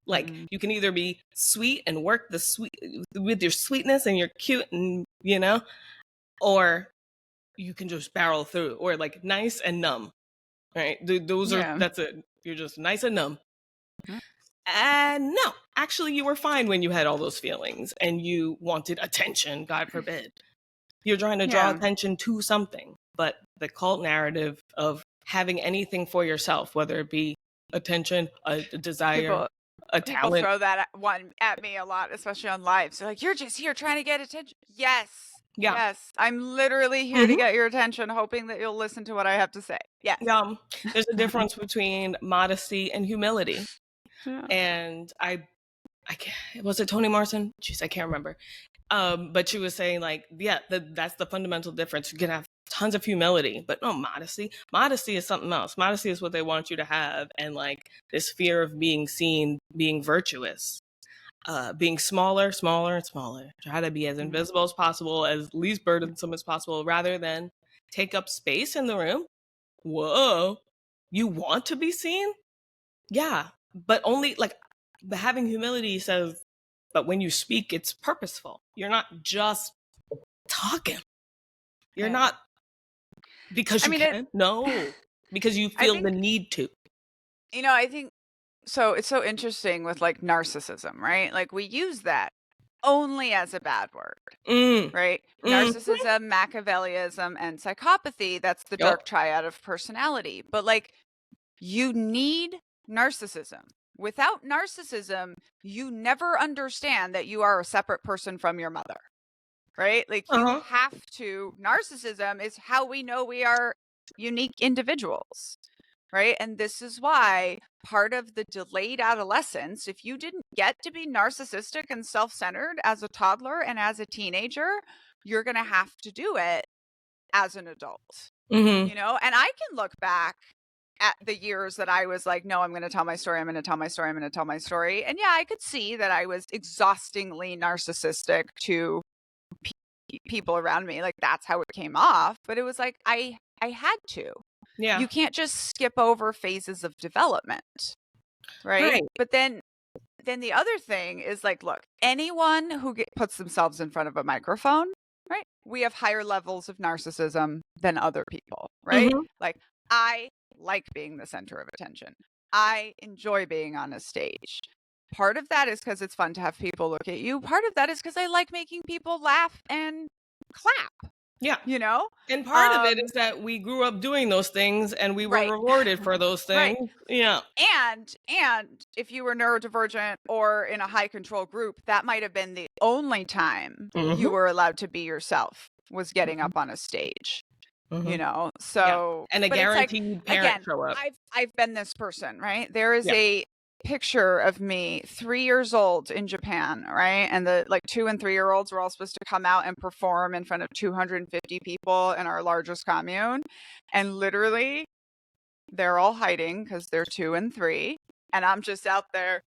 Like Mm. you can either be sweet and work the sweet with your sweetness and you're cute and, you know, or you can just barrel through, or like nice and numb. Right? Those are, Yeah. that's it. You're just nice and numb. Mm. And no, actually you were fine when you had all those feelings and you wanted attention, God forbid. You're trying to draw Yeah. attention to something, but the cult narrative of having anything for yourself, whether it be attention, a desire, People a people talent. throw that one at me a lot, especially on lives. They're like, "You're just here trying to get attention." Yes. Yeah. Yes. I'm literally here to Hmm. get your attention, hoping that you'll listen to what I have to say. Yes. There's a difference between modesty and humility. Yeah. And I can't, was it Toni Morrison? Jeez, I can't remember. But she was saying like, yeah, that's the fundamental difference. You can have tons of humility, but no modesty. Modesty is something else. Modesty is what they want you to have, and like this fear of being seen, being virtuous, being smaller, smaller, and smaller. Try to be as invisible as possible, as least burdensome as possible, rather than take up space in the room. Whoa, you want to be seen? Yeah, but only like having humility says, but when you speak, it's purposeful. You're not just talking. You're Yeah. not because I you mean, can. No, because you I feel the think, need to. I think so. It's so interesting with like narcissism, right? Like we use that only as a bad word, Mm. right? Mm. Narcissism, Machiavellism, and psychopathy. That's the Yup. dark triad of personality. But like, you need narcissism. Without narcissism, you never understand that you are a separate person from your mother, right? Like, you Uh-huh. have to, narcissism is how we know we are unique individuals, right? And this is why part of the delayed adolescence, if you didn't get to be narcissistic and self centered as a toddler and as a teenager, you're going to have to do it as an adult, Mm-hmm. And I can look back at the years that I was like, no, I'm going to tell my story. I'm going to tell my story. I'm going to tell my story. And yeah, I could see that I was exhaustingly narcissistic to people around me. Like that's how it came off. But it was like, I had to. Yeah. You can't just skip over phases of development. Right. Right. But then the other thing is like, look, anyone who puts themselves in front of a microphone, right? We have higher levels of narcissism than other people, right? Mm-hmm. Like, I like being the center of attention. I enjoy being on a stage. Part of that is because it's fun to have people look at you. Part of that is because I like making people laugh and clap, Yeah. you know? And part of it is that we grew up doing those things and we were Right. rewarded for those things. Right. Yeah. And if you were neurodivergent or in a high control group, that might have been the only time Mm-hmm. you were allowed to be yourself, was getting Mm-hmm. up on a stage. Mm-hmm. So, And a but it's like, guaranteed parent again, show up. I've been this person, right? There is Yeah. a picture of me 3 years old in Japan, right? And the like 2 and 3 year olds were all supposed to come out and perform in front of 250 people in our largest commune. And literally they're all hiding because they're 2 and 3. And I'm just out there.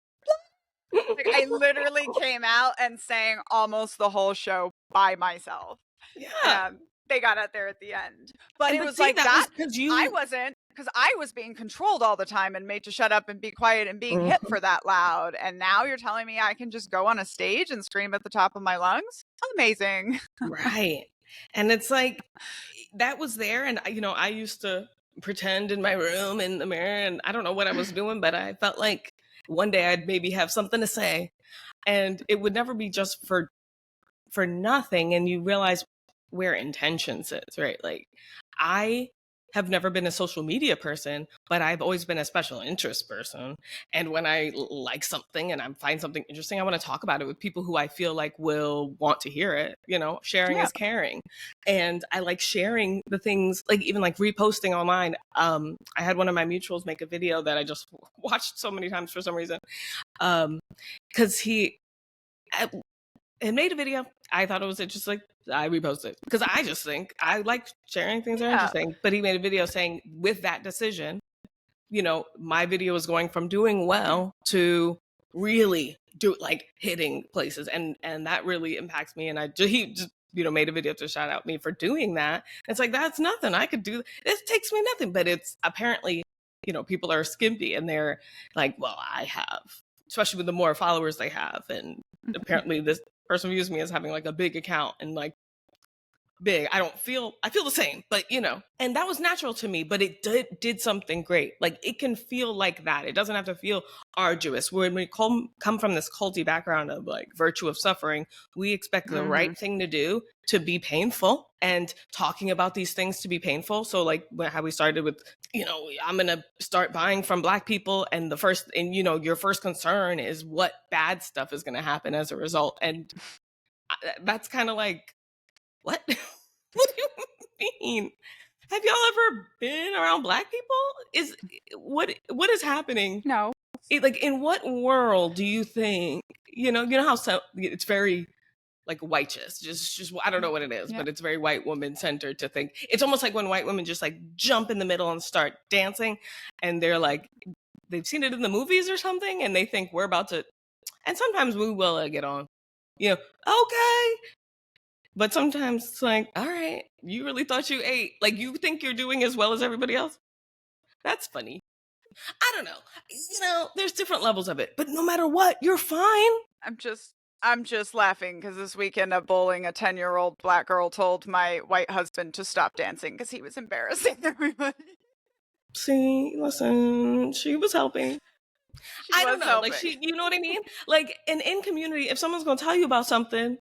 Like, I literally came out and sang almost the whole show by myself. Yeah. And they got out there at the end. But it But was see, like that that. was because you. I wasn't, because I was being controlled all the time and made to shut up and be quiet and being hit Mhm. for that loud. And now you're telling me I can just go on a stage and scream at the top of my lungs? Amazing. Right. And it's like that was there. And, I used to pretend in my room in the mirror, and I don't know what I was doing, but I felt like one day I'd maybe have something to say. And it would never be just for nothing. And you realize where intention sits, right? Like I have never been a social media person, but I've always been a special interest person. And when I like something and I find something interesting, I want to talk about it with people who I feel like will want to hear it. Sharing Yeah. is caring. And I like sharing the things, like even like reposting online. I had one of my mutuals make a video that I just watched so many times for some reason. Because he had made a video. I thought it was interesting. I reposted it because I just think I like sharing things that are interesting. But he made a video saying with that decision, my video is going from doing well to really do like hitting places, and that really impacts me. And he just made a video to shout out me for doing that. It's like, that's nothing. I could do it. Takes me nothing. But it's apparently, people are skimpy and they're like, well, I have, especially with the more followers they have, and apparently this person views me as having like a big account and like big. I feel the same, but and that was natural to me, but it did something great. Like, it can feel like that. It doesn't have to feel arduous. When we come from this culty background of like virtue of suffering, we expect the right thing to do to be painful, and talking about these things to be painful. So like how we started with, I'm going to start buying from Black people, and your first concern is what bad stuff is going to happen as a result. And that's kind of like, what? What do you mean? Have y'all ever been around Black people? What is happening? No. Like, in what world do you think, how it's very like whiteous, just I don't know what it is, but it's very white woman centered to think. It's almost like when white women just like jump in the middle and start dancing, and they're like, they've seen it in the movies or something, and they think we're about to, and sometimes we will get on, okay. But sometimes it's like, all right, you really thought you ate. Like, you think you're doing as well as everybody else? That's funny. I don't know. There's different levels of it. But no matter what, you're fine. I'm just laughing because this weekend at bowling, a 10-year-old Black girl told my white husband to stop dancing because he was embarrassing everybody. See, listen, she was helping. I don't know. Helping. Like, you know what I mean? Like, in community, if someone's going to tell you about something,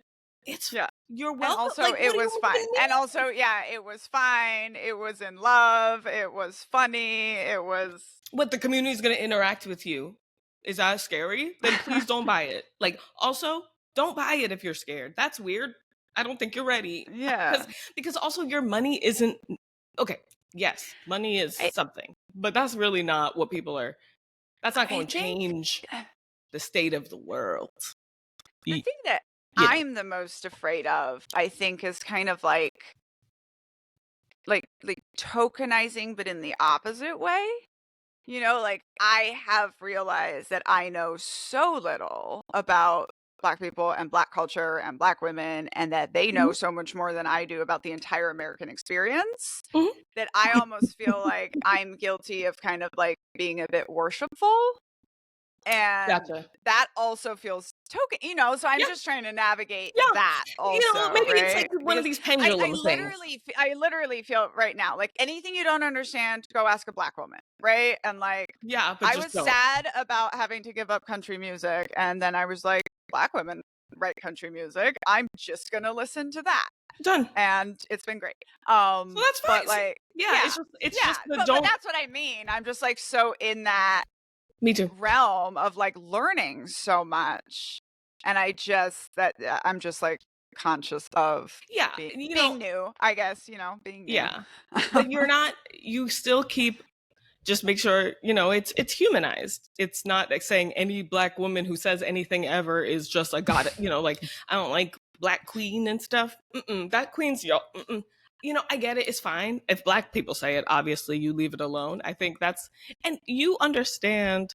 it's you're welcome. And also, like, it was fine. And also, it was fine. It was in love. It was funny. It was. What, the community is going to interact with you? Is that scary? Then please don't buy it. Like, also, don't buy it if you're scared. That's weird. I don't think you're ready. Yeah. Because also, your money isn't. Okay, yes, money is something. But that's really not what people are. That's not going to change the state of the world. The thing that I'm the most afraid of, I think, is kind of like tokenizing, but in the opposite way. Like, I have realized that I know so little about Black people and Black culture and Black women, and that they know so much more than I do about the entire American experience, that I almost feel like I'm guilty of kind of like being a bit worshipful. And that also feels token, so I'm just trying to navigate that also. Maybe right? It's like one of these pendulum things. I literally feel right now, like, anything you don't understand, go ask a Black woman, right? And like, but I was sad about having to give up country music, and then I was like, Black women write country music. I'm just gonna listen to that. Done. And it's been great. So that's fine. But like, it's just but that's what I mean. I'm just like so in that. Me too. Realm of like learning so much, and I'm just like conscious of being new, I guess, being new. But you still keep, just make sure it's humanized. It's not like saying any Black woman who says anything ever is just like, God, like, I don't like Black queen and stuff. That queen's y'all. I get it. It's fine. If Black people say it, obviously you leave it alone. I think and you understand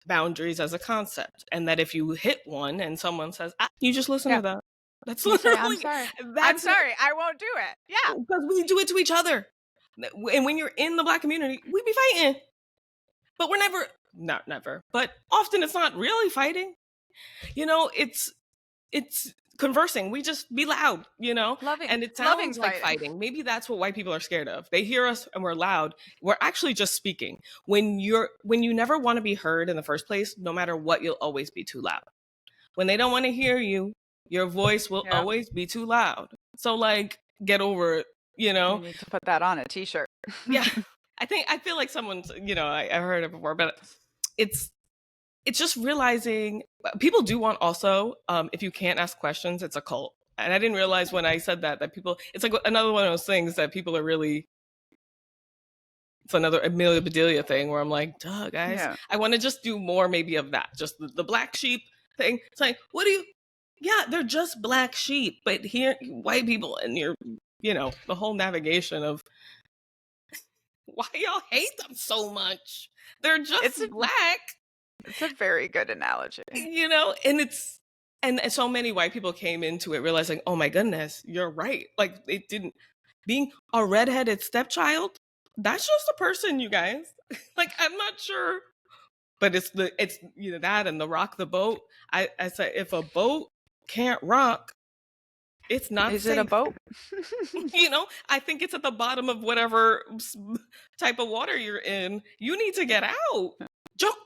boundaries as a concept, and that if you hit one and someone says, you just listen to that. That's literally, I'm sorry. I'm sorry. I won't do it. Yeah. Because we do it to each other. And when you're in the Black community, we be fighting. But we're never, but often it's not really fighting. It's conversing. We just be loud, and it sounds like fighting. Maybe that's what white people are scared of. They hear us and we're loud. We're actually just speaking. When you never want to be heard in the first place, no matter what, you'll always be too loud. When they don't want to hear you, your voice will always be too loud. So like, get over it, You need to put that on a t-shirt. I feel like someone's, I heard it before, but it's just realizing people do want also, if you can't ask questions, it's a cult. And I didn't realize when I said that people, it's like another one of those things that people are really, it's another Amelia Bedelia thing where I'm like, duh, guys, I want to just do more maybe of that. Just the black sheep thing. It's like, they're just black sheep, but here, white people, and you're, the whole navigation of why y'all hate them so much. They're just black. It's a very good analogy. And so many white people came into it realizing, oh my goodness, you're right. Like, it didn't, being a redheaded stepchild, that's just a person, you guys. Like, I'm not sure, but it's that and the rock the boat. I say, if a boat can't rock, it's not Is it a safe. boat? I think it's at the bottom of whatever type of water you're in. You need to get out. Jump.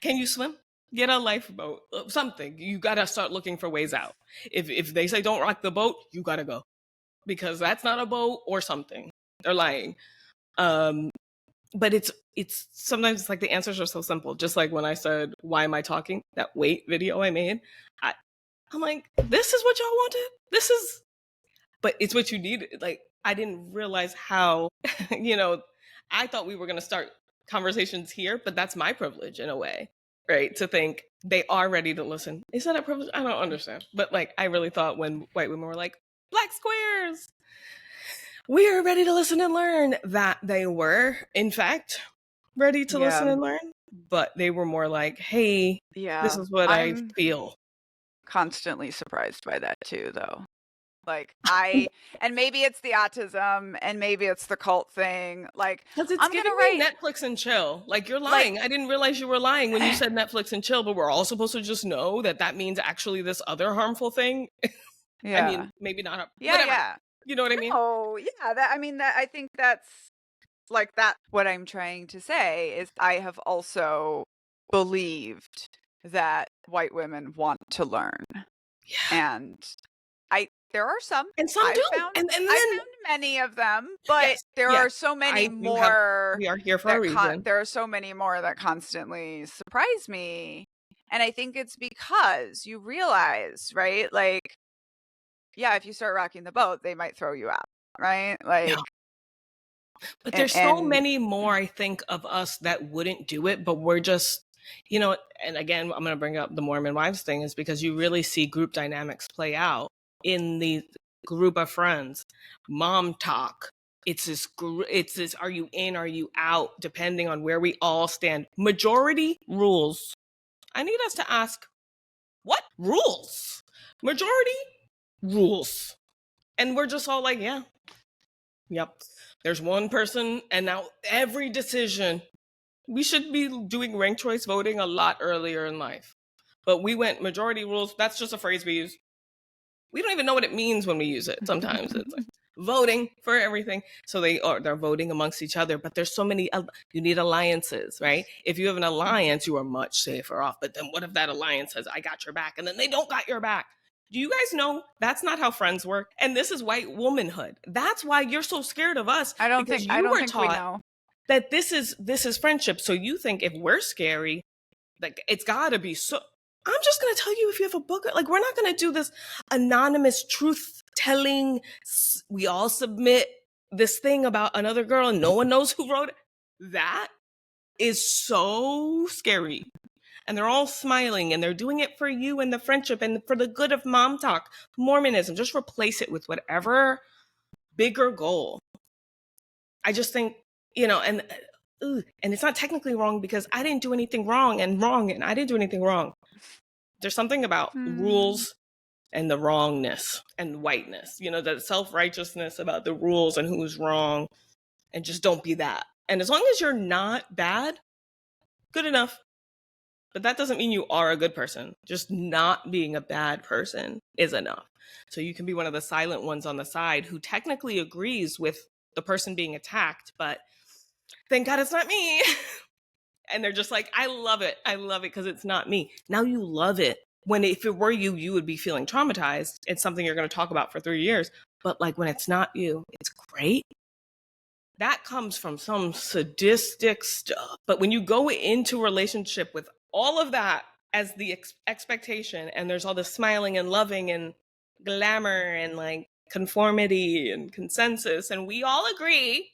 Can you swim? Get a lifeboat. Something. You got to start looking for ways out. If they say don't rock the boat, you got to go, because that's not a boat or something. They're lying. But it's sometimes, it's like the answers are so simple. Just like when I said, "Why am I talking?" That wait video I made. I'm like, this is what y'all wanted. This is, but it's what you needed. Like, I didn't realize how, I thought we were going to start conversations here, but that's my privilege in a way, right? To think they are ready to listen. Is that a privilege? I don't understand. But like, I really thought when white women were like, Black squares, we are ready to listen and learn, that they were, in fact, ready to listen and learn. But they were more like, hey, this is what I feel. Constantly surprised by that too, though. Like, and maybe it's the autism, and maybe it's the cult thing. Like, because it's giving me Netflix and chill. Like, you're lying. I didn't realize you were lying when you said Netflix and chill, but we're all supposed to just know that means actually this other harmful thing. Yeah. I mean, maybe not. Yeah, yeah. You know what I mean? Oh, yeah. I think that's like that. What I'm trying to say is, I have also believed that white women want to learn. Yeah. And there are some. And some do. And then I found many of them, but there are so many more. We are here for a reason. There are so many more that constantly surprise me. And I think it's because you realize, right? Like, yeah, if you start rocking the boat, they might throw you out, right? Like, but there's so many more, I think, of us that wouldn't do it, but we're just, and again, I'm going to bring up the Mormon wives thing, is because you really see group dynamics play out in the group of friends. Mom talk. It's this, are you in, are you out, depending on where we all stand. Majority rules. I need us to ask, what rules? Majority rules. And we're just all like, yeah. Yep. There's one person, and now every decision. We should be doing ranked choice voting a lot earlier in life. But we went majority rules. That's just a phrase we use. We don't even know what it means when we use it. Sometimes it's like voting for everything. So they're voting amongst each other. But there's so many, you need alliances, right? If you have an alliance, you are much safer off. But then what if that alliance says, I got your back, and then they don't got your back? Do you guys know that's not how friends work? And this is white womanhood. That's why you're so scared of us. I don't think we know that this is friendship. So you think if we're scary, like, it's gotta be so. I'm just gonna tell you, if you have a book, like, we're not gonna do this anonymous truth telling. We all submit this thing about another girl and no one knows who wrote it. That is so scary. And they're all smiling, and they're doing it for you and the friendship and for the good of mom talk. Mormonism, just replace it with whatever bigger goal. I just think, and it's not technically wrong, because I didn't do anything wrong, and I didn't do anything wrong. There's something about rules and the wrongness and whiteness, the self-righteousness about the rules and who's wrong, and just don't be that. And as long as you're not bad, good enough. But that doesn't mean you are a good person. Just not being a bad person is enough. So you can be one of the silent ones on the side who technically agrees with the person being attacked, but thank God it's not me. And they're just like, I love it because it's not me. Now you love it. When if it were you, you would be feeling traumatized. It's something you're going to talk about for 3 years. But like, when it's not you, it's great. That comes from some sadistic stuff. But when you go into a relationship with all of that as the expectation, and there's all this smiling and loving and glamour and like conformity and consensus, and we all agree.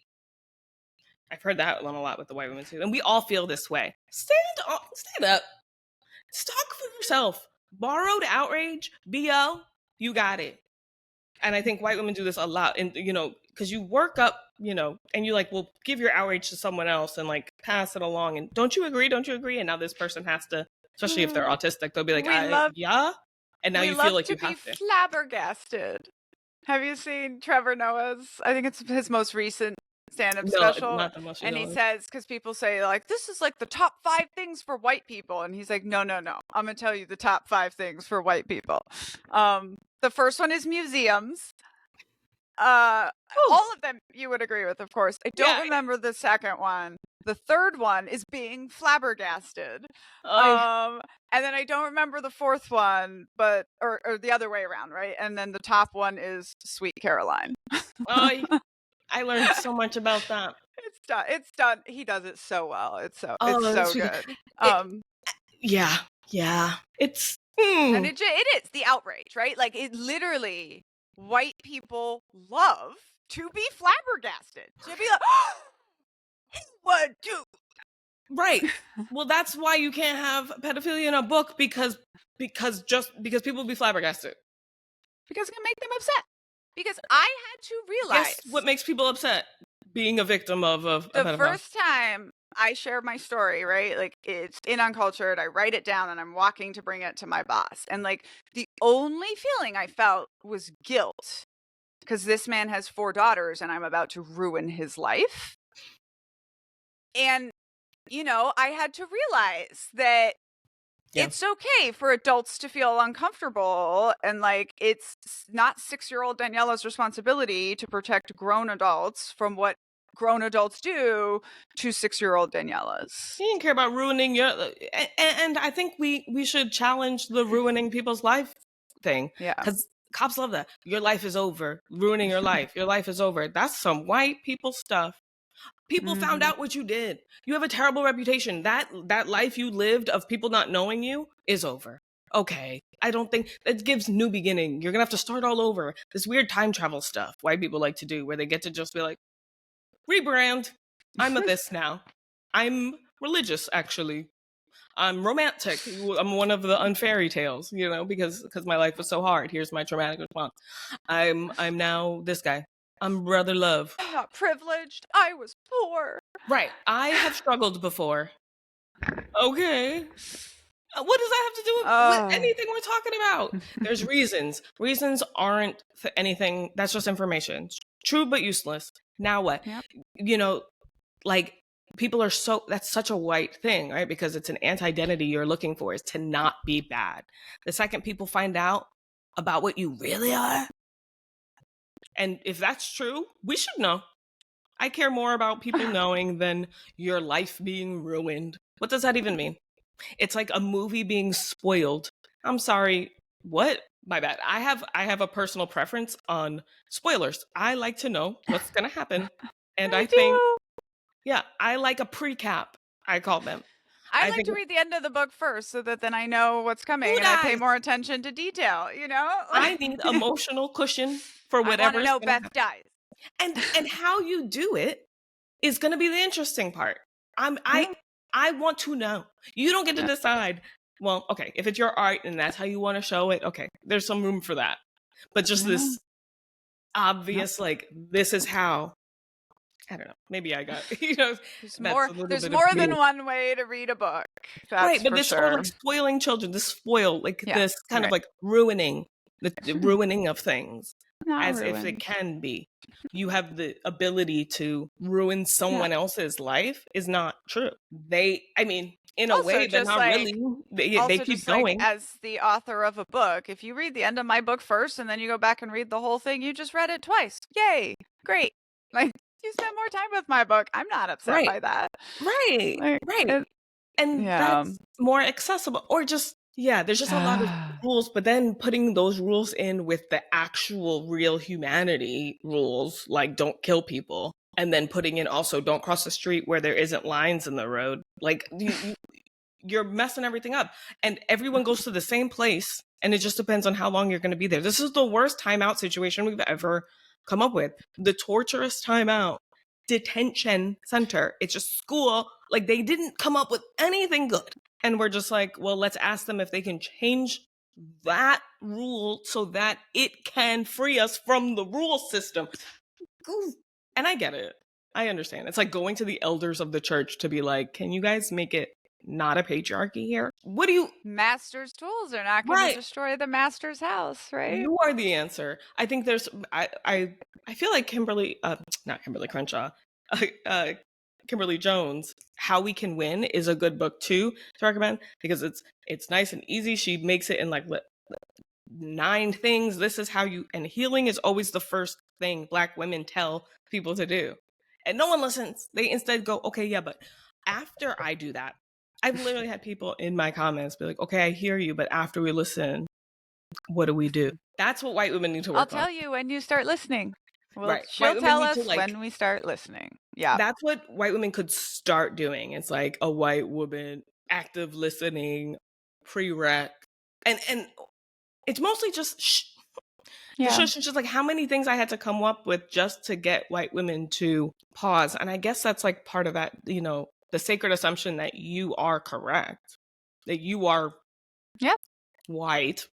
I've heard that one a lot with the white women too. And we all feel this way. Stand up. Talk for yourself. Borrowed outrage, BO, you got it. And I think white women do this a lot. And, because you work up, and you like, well, give your outrage to someone else and like pass it along. And don't you agree? Don't you agree? And now this person has to, especially if they're autistic, they'll be like, We love yeah. And now we you feel love like to you be have to. flabbergasted. Have you seen Trevor Noah's? I think it's his most recent stand-up No, special. not the most And he recent says, because people say like, this is like the top 5 things for white people, and he's like, no, no, no. I'm gonna tell you the top 5 things for white people. The first one is museums. Uh, one. all of them you would agree with, of course. I don't Yeah. remember the second one. The third one is being flabbergasted. I, And then I don't remember the fourth one, but or the other way around, right? And then the top one is Sweet Caroline. I learned so much about that. It's done. It's done. He does it so well. It's Oh, so sweet. good. Yeah. It's And it is the outrage, right? Like it literally, white people love to be flabbergasted. To be like, who would do? right. Well, that's why you can't have pedophilia in a book because people be flabbergasted. Because it can make them upset. Because I had to realize. Guess what makes people upset? Being a victim of a the pedophile. first time I share my story, right? Like it's in Uncultured, I write it down and I'm walking to bring it to my boss. And like the only feeling I felt was guilt because this man has 4 daughters and I'm about to ruin his life. And, I had to realize that it's okay for adults to feel uncomfortable. And like, it's not 6-year-old Daniella's responsibility to protect grown adults from what grown adults do to 6-year-old Daniella's. You didn't care about ruining your, and I think we should challenge the ruining people's life thing. Yeah. Because cops love that. Your life is over. Ruining your life. Your life is over. That's some white people stuff. People found out what you did. You have a terrible reputation. That life you lived of people not knowing you is over. Okay. I don't think it gives new beginning. You're gonna have to start all over. This weird time travel stuff white people like to do where they get to just be like, rebrand. I'm a this now. I'm religious, actually. I'm romantic. I'm one of the unfairy tales, because my life was so hard. Here's my traumatic response. I'm now this guy. I'm brother love. I'm not privileged. I was poor. Right. I have struggled before. Okay. What does that have to do with anything we're talking about? There's reasons. Reasons aren't anything. That's just information. True but useless. Now what? Yep. Like people are that's such a white thing, right? Because it's an anti-identity you're looking for is to not be bad. The second people find out about what you really are, and if that's true, we should know. I care more about people knowing than your life being ruined. What does that even mean? It's like a movie being spoiled. I'm sorry. What? My bad. I have a personal preference on spoilers. I like to know what's going to happen. And I think, I like a pre-cap, I call them. I like to read the end of the book first so that then I know what's coming and I pay more attention to detail, I need emotional cushion for whatever. I want to know Beth dies. And how you do it is going to be the interesting part. I want to know. You don't get to decide. Well, okay, if it's your art and that's how you want to show it, okay, there's some room for that. But just this obvious, like, this is how. I don't know. Maybe I got, there's more than one way to read a book. That's right, but this sure. Like spoiling children, this spoil, like this kind of like ruining, the ruining of things. Not as ruined. If it can be. You have the ability to ruin someone else's life is not true. In a also, way, but not really. They keep going. As the author of a book, if you read the end of my book first and then you go back and read the whole thing, you just read it twice. Yay. Great. Like, you spend more time with my book. I'm not upset by that. Right. And that's more accessible. Or just, there's just a lot of rules, but then putting those rules in with the actual real humanity rules, like don't kill people, and then putting in also don't cross the street where there isn't lines in the road. Like you're messing everything up. And everyone goes to the same place, and it just depends on how long you're going to be there. This is the worst timeout situation we've ever come up with. The torturous timeout. Detention center. It's just school. Like they didn't come up with anything good. And we're just like, well, let's ask them if they can change that rule so that it can free us from the rule system. And I get it. I understand. It's like going to the elders of the church to be like, can you guys make it not a patriarchy here? What do you, Master's tools are not going to right? destroy the master's house, right? You are the answer. I think there's, I feel like Kimberly, not Kimberly Crenshaw, uh, uh, Kimberly Jones, How We Can Win is a good book too to recommend because it's nice and easy. She makes it in like 9 things. This is how you, and healing is always the first thing Black women tell people to do. And no one listens. They instead go, okay, yeah, but after I do that, I've literally had people in my comments be like, okay, I hear you, but after we listen, what do we do? That's what white women need to I'll work on. tell you when you start listening. Well, Right. White she'll women tell need to us like, when we start listening. Yeah. that's what white women could start doing. It's like a white woman, active listening, prereq. And it's mostly just the Yeah. shush is just like how many things I had to come up with just to get white women to pause. And I guess that's like part of that, you know, the sacred assumption that you are correct, that you are Yep. white,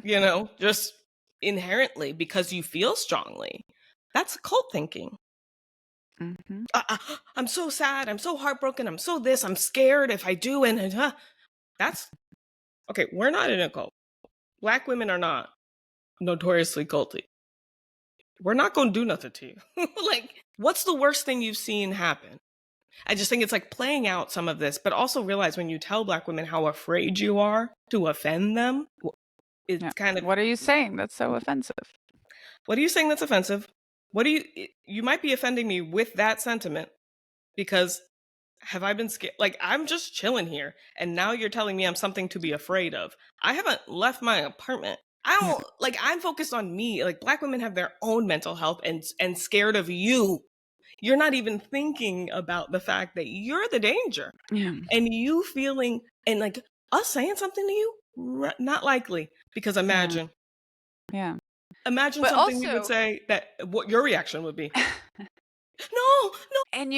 you know, just inherently because you feel strongly. That's cult thinking. Mm-hmm. I'm so sad. I'm so heartbroken. I'm so this. I'm scared if I do. And that's okay. We're not in a cult. Black women are not notoriously culty. We're not going to do nothing to you. Like, what's the worst thing you've seen happen? I just think it's like playing out some of this, but also realize when you tell Black women how afraid you are to offend them, it's Yeah. kind of, What are you saying that's so offensive? what are you saying that's offensive? What do you might be offending me with that sentiment because have I been scared? Like, I'm just chilling here. And now you're telling me I'm something to be afraid of. I haven't left my apartment. I Yeah. don't like, I'm focused on me. Like, Black women have their own mental health and scared of you. You're not even thinking about the fact that you're the danger Yeah. and you feeling, and like us saying something to you, not likely. Because Yeah. Yeah. imagine But something we would also, say that what your reaction would be. No, no. and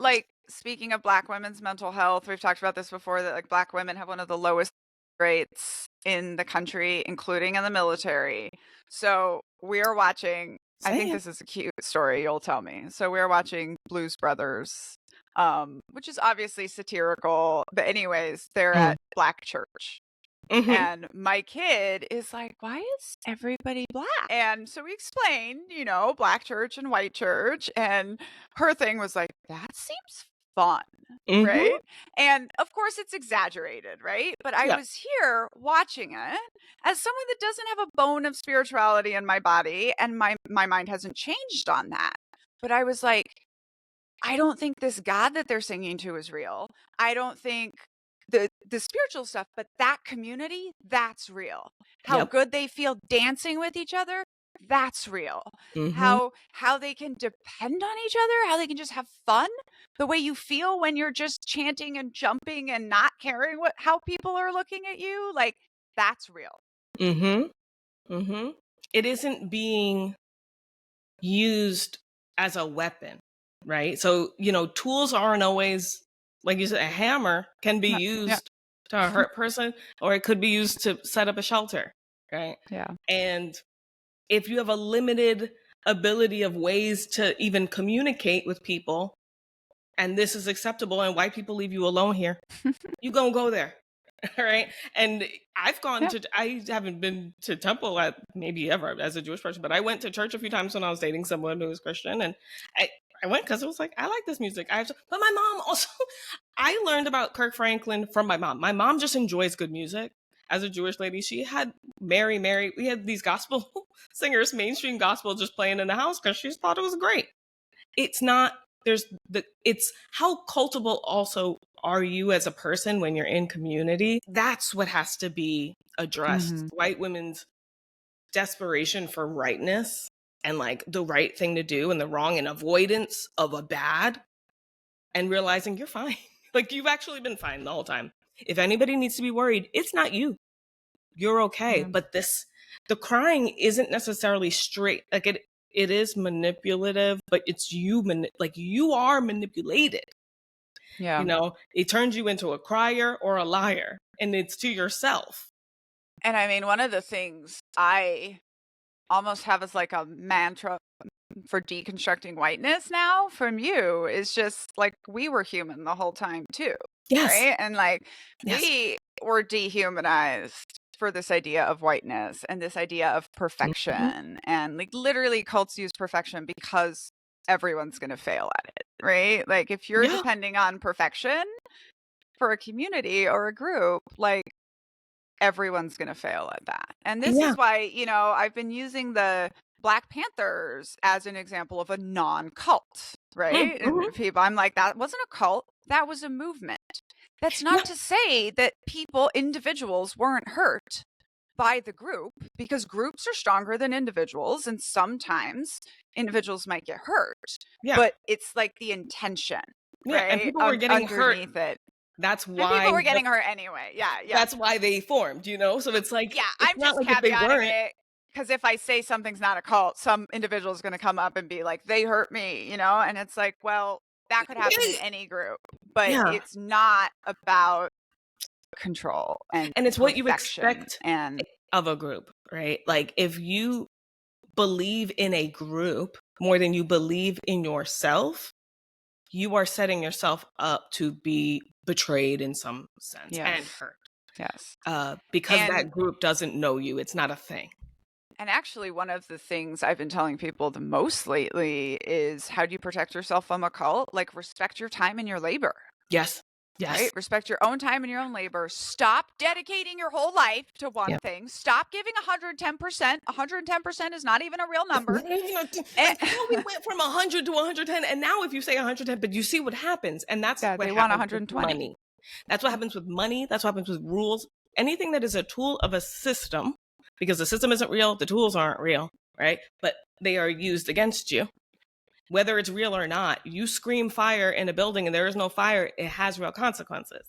like speaking of Black women's mental health, we've talked about this before that like Black women have one of the lowest rates in the country, including in the military. So we are watching, I think Same. this is a cute story, you'll tell me. So we're watching Blues Brothers, which is obviously satirical, but anyways, they're at Black church. Mm-hmm. And my kid is like, why is everybody Black? And so we explained, Black church and white church. And her thing was like, that seems fun. Mm-hmm. Right. And of course, it's exaggerated. Right. But I Yeah. was here watching it as someone that doesn't have a bone of spirituality in my body. And my mind hasn't changed on that. But I was like, I don't think this God that they're singing to is real. I don't think the spiritual stuff, but that community, that's real. How Yep. good they feel dancing with each other, that's real. Mm-hmm. How they can depend on each other, how they can just have fun, the way you feel when you're just chanting and jumping and not caring how people are looking at you, like that's real. Mm-hmm. Mm-hmm. It isn't being used as a weapon, right? So, you know, tools aren't always, like you said, a hammer can be Yeah. Yeah. used to hurt a person, or it could be used to set up a shelter, right? Yeah. And if you have a limited ability of ways to even communicate with people, and this is acceptable, and white people leave you alone here, you gonna go there. All right. And Yeah. I haven't been to temple at maybe ever as a Jewish person, but I went to church a few times when I was dating someone who was Christian. And I went because it was like, I like this music. But my mom also, I learned about Kirk Franklin from my mom. My mom just enjoys good music. As a Jewish lady, she had Mary, we had these gospel singers, mainstream gospel just playing in the house because she thought it was great. It's not, it's how culpable also are you as a person when you're in community. That's what has to be addressed. Mm-hmm. White women's desperation for rightness and like the right thing to do and the wrong and avoidance of a bad, and realizing you're fine. Like, you've actually been fine the whole time. If anybody needs to be worried, it's not you. You're okay. Yeah. But the crying isn't necessarily straight. Like, it is manipulative, but it's you, like you are manipulated. Yeah. You know, it turns you into a crier or a liar, and it's to yourself. And I mean, one of the things I almost have as like a mantra, for deconstructing whiteness now from you is just like we were human the whole time too, Yes. right? And like Yes. we were dehumanized for this idea of whiteness and this idea of Mhm. perfection. And like literally cults use perfection because everyone's going to fail at it, right? Like if you're Yeah. depending on perfection for a community or a group, like everyone's going to fail at that. And this Yeah. is why, I've been using the Black Panthers as an example of a non-cult, right? And Mhm. people, I'm like, that wasn't a cult, that was a movement. That's Yeah. not to say that individuals weren't hurt by the group, because groups are stronger than individuals and sometimes individuals might get hurt, Yeah. but it's like the intention, Yeah. And right? people were getting hurt. Underneath it. That's And people why were getting hurt anyway. Yeah, yeah. that's why they formed, So it's like, Yeah, it's I'm not just like if they caveating weren't. it because if I say something's not a cult, some individual is going to come up and be like, they hurt me, and it's like, well, that could happen in any group, but Yeah. it's not about control and And it's what you perfection. expect And of a group, right? Like if you believe in a group more than you believe in yourself, you are setting yourself up to be betrayed in some sense and yes, hurt. yes. Because And that group doesn't know you. It's not a thing. and actually one of the things I've been telling people the most lately is how do you protect yourself from a cult? Like respect your time and your labor. Yes. Right? Yes. Respect your own time and your own labor. Stop dedicating your whole life to one Yeah. thing. Stop giving 110%. 110% is not even a real number. Like, no, we went from 100 to 110. And now if you say 110, but you see what happens. And that's Yeah, what they want happens with 120. money. That's what happens with money. That's what happens with rules. Anything that is a tool of a system, because the system isn't real, the tools aren't real, right? But they are used against you. Whether it's real or not, you scream fire in a building and there is no fire, it has real consequences.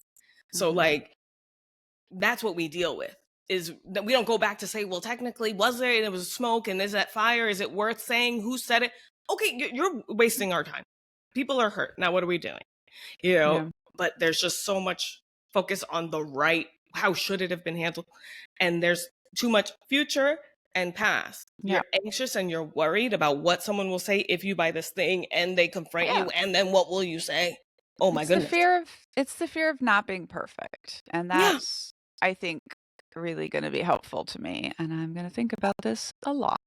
So, like, that's what we deal with, is that we don't go back to say, well, technically, was there, and it was smoke, and is that fire? Is it worth saying who said it? Okay, you're wasting our time. People are hurt. Now, what are we doing? Yeah. But there's just so much focus on the right. How should it have been handled? And there's too much future and past. Yeah. You're anxious and you're worried about what someone will say if you buy this thing and they confront Yeah. you. And then what will you say? Oh my goodness. It's the fear of not being perfect. And Yeah. that's, I think, really going to be helpful to me. And I'm going to think about this a lot.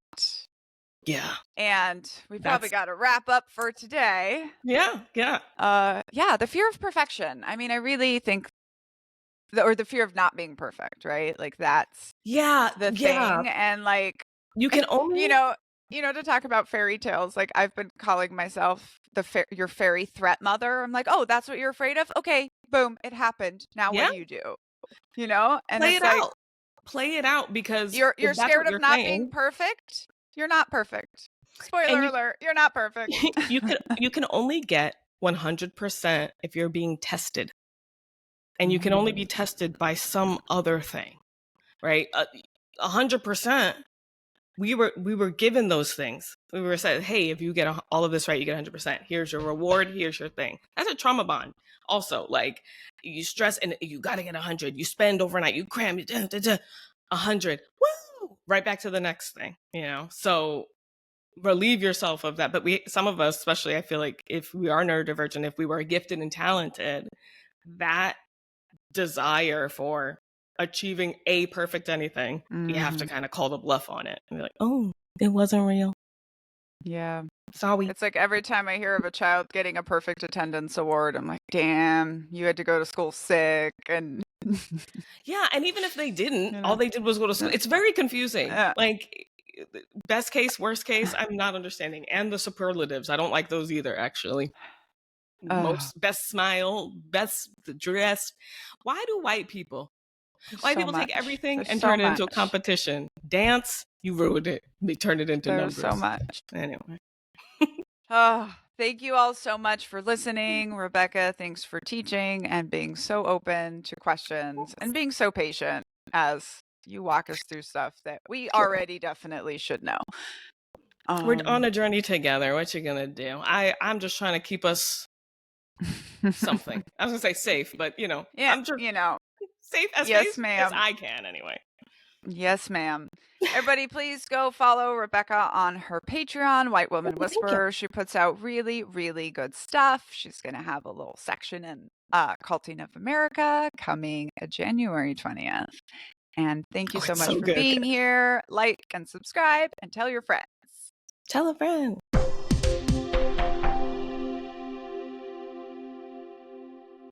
Yeah. And we probably got to wrap up for today. Yeah. Yeah. Yeah, the fear of perfection. I mean, I really think the fear of not being perfect, right? Like that's the thing. And like you can only to talk about fairy tales, like I've been calling myself your fairy threat mother. I'm like, oh, that's what you're afraid of? Okay, boom, it happened. Now what do you do? And play it's it like out. Play it out, because you're if that's scared what of you're not saying, being perfect. You're not perfect. Spoiler alert, you're not perfect. you can only get 100% if you're being tested. And you can only be tested by some other thing, right? 100%. We were given those things. We were said, hey, if you get all of this right, you get 100%. Here's your reward. Here's your thing. That's a trauma bond. Also, like, you stress and you got to get 100. You spend overnight. You cram. 100. Woo! Right back to the next thing. So relieve yourself of that. But some of us, especially, I feel like if we are neurodivergent, if we were gifted and talented, that desire for achieving a perfect anything, you have to kind of call the bluff on it and be like, oh, it wasn't real. Yeah. Sorry. It's like every time I hear of a child getting a perfect attendance award, I'm like, damn, you had to go to school sick. And yeah, and even if they didn't, all they did was go to school. It's very confusing. Like, best case, worst case, I'm not understanding. And the superlatives, I don't like those either, actually. Most best smile, best dressed. Why do white people take everything and turn it into a competition? Dance, you ruined it. They turn it into numbers. So much. Anyway. Thank you all so much for listening. Rebecca, thanks for teaching and being so open to questions and being so patient as you walk us through stuff that we already definitely should know. We're on a journey together. What you gonna do? I'm just trying to keep us something. I was gonna say safe, but yeah, I'm just safe as I can anyway. Yes, ma'am. Everybody, please go follow Rebecca on her Patreon, White Woman Oh, thank you. Whisperer. She puts out really, really good stuff. She's going to have a little section in Culting of America coming January 20th. And thank you Oh, so it's much so for good. being here. Like and subscribe and tell your friends. Tell a friend.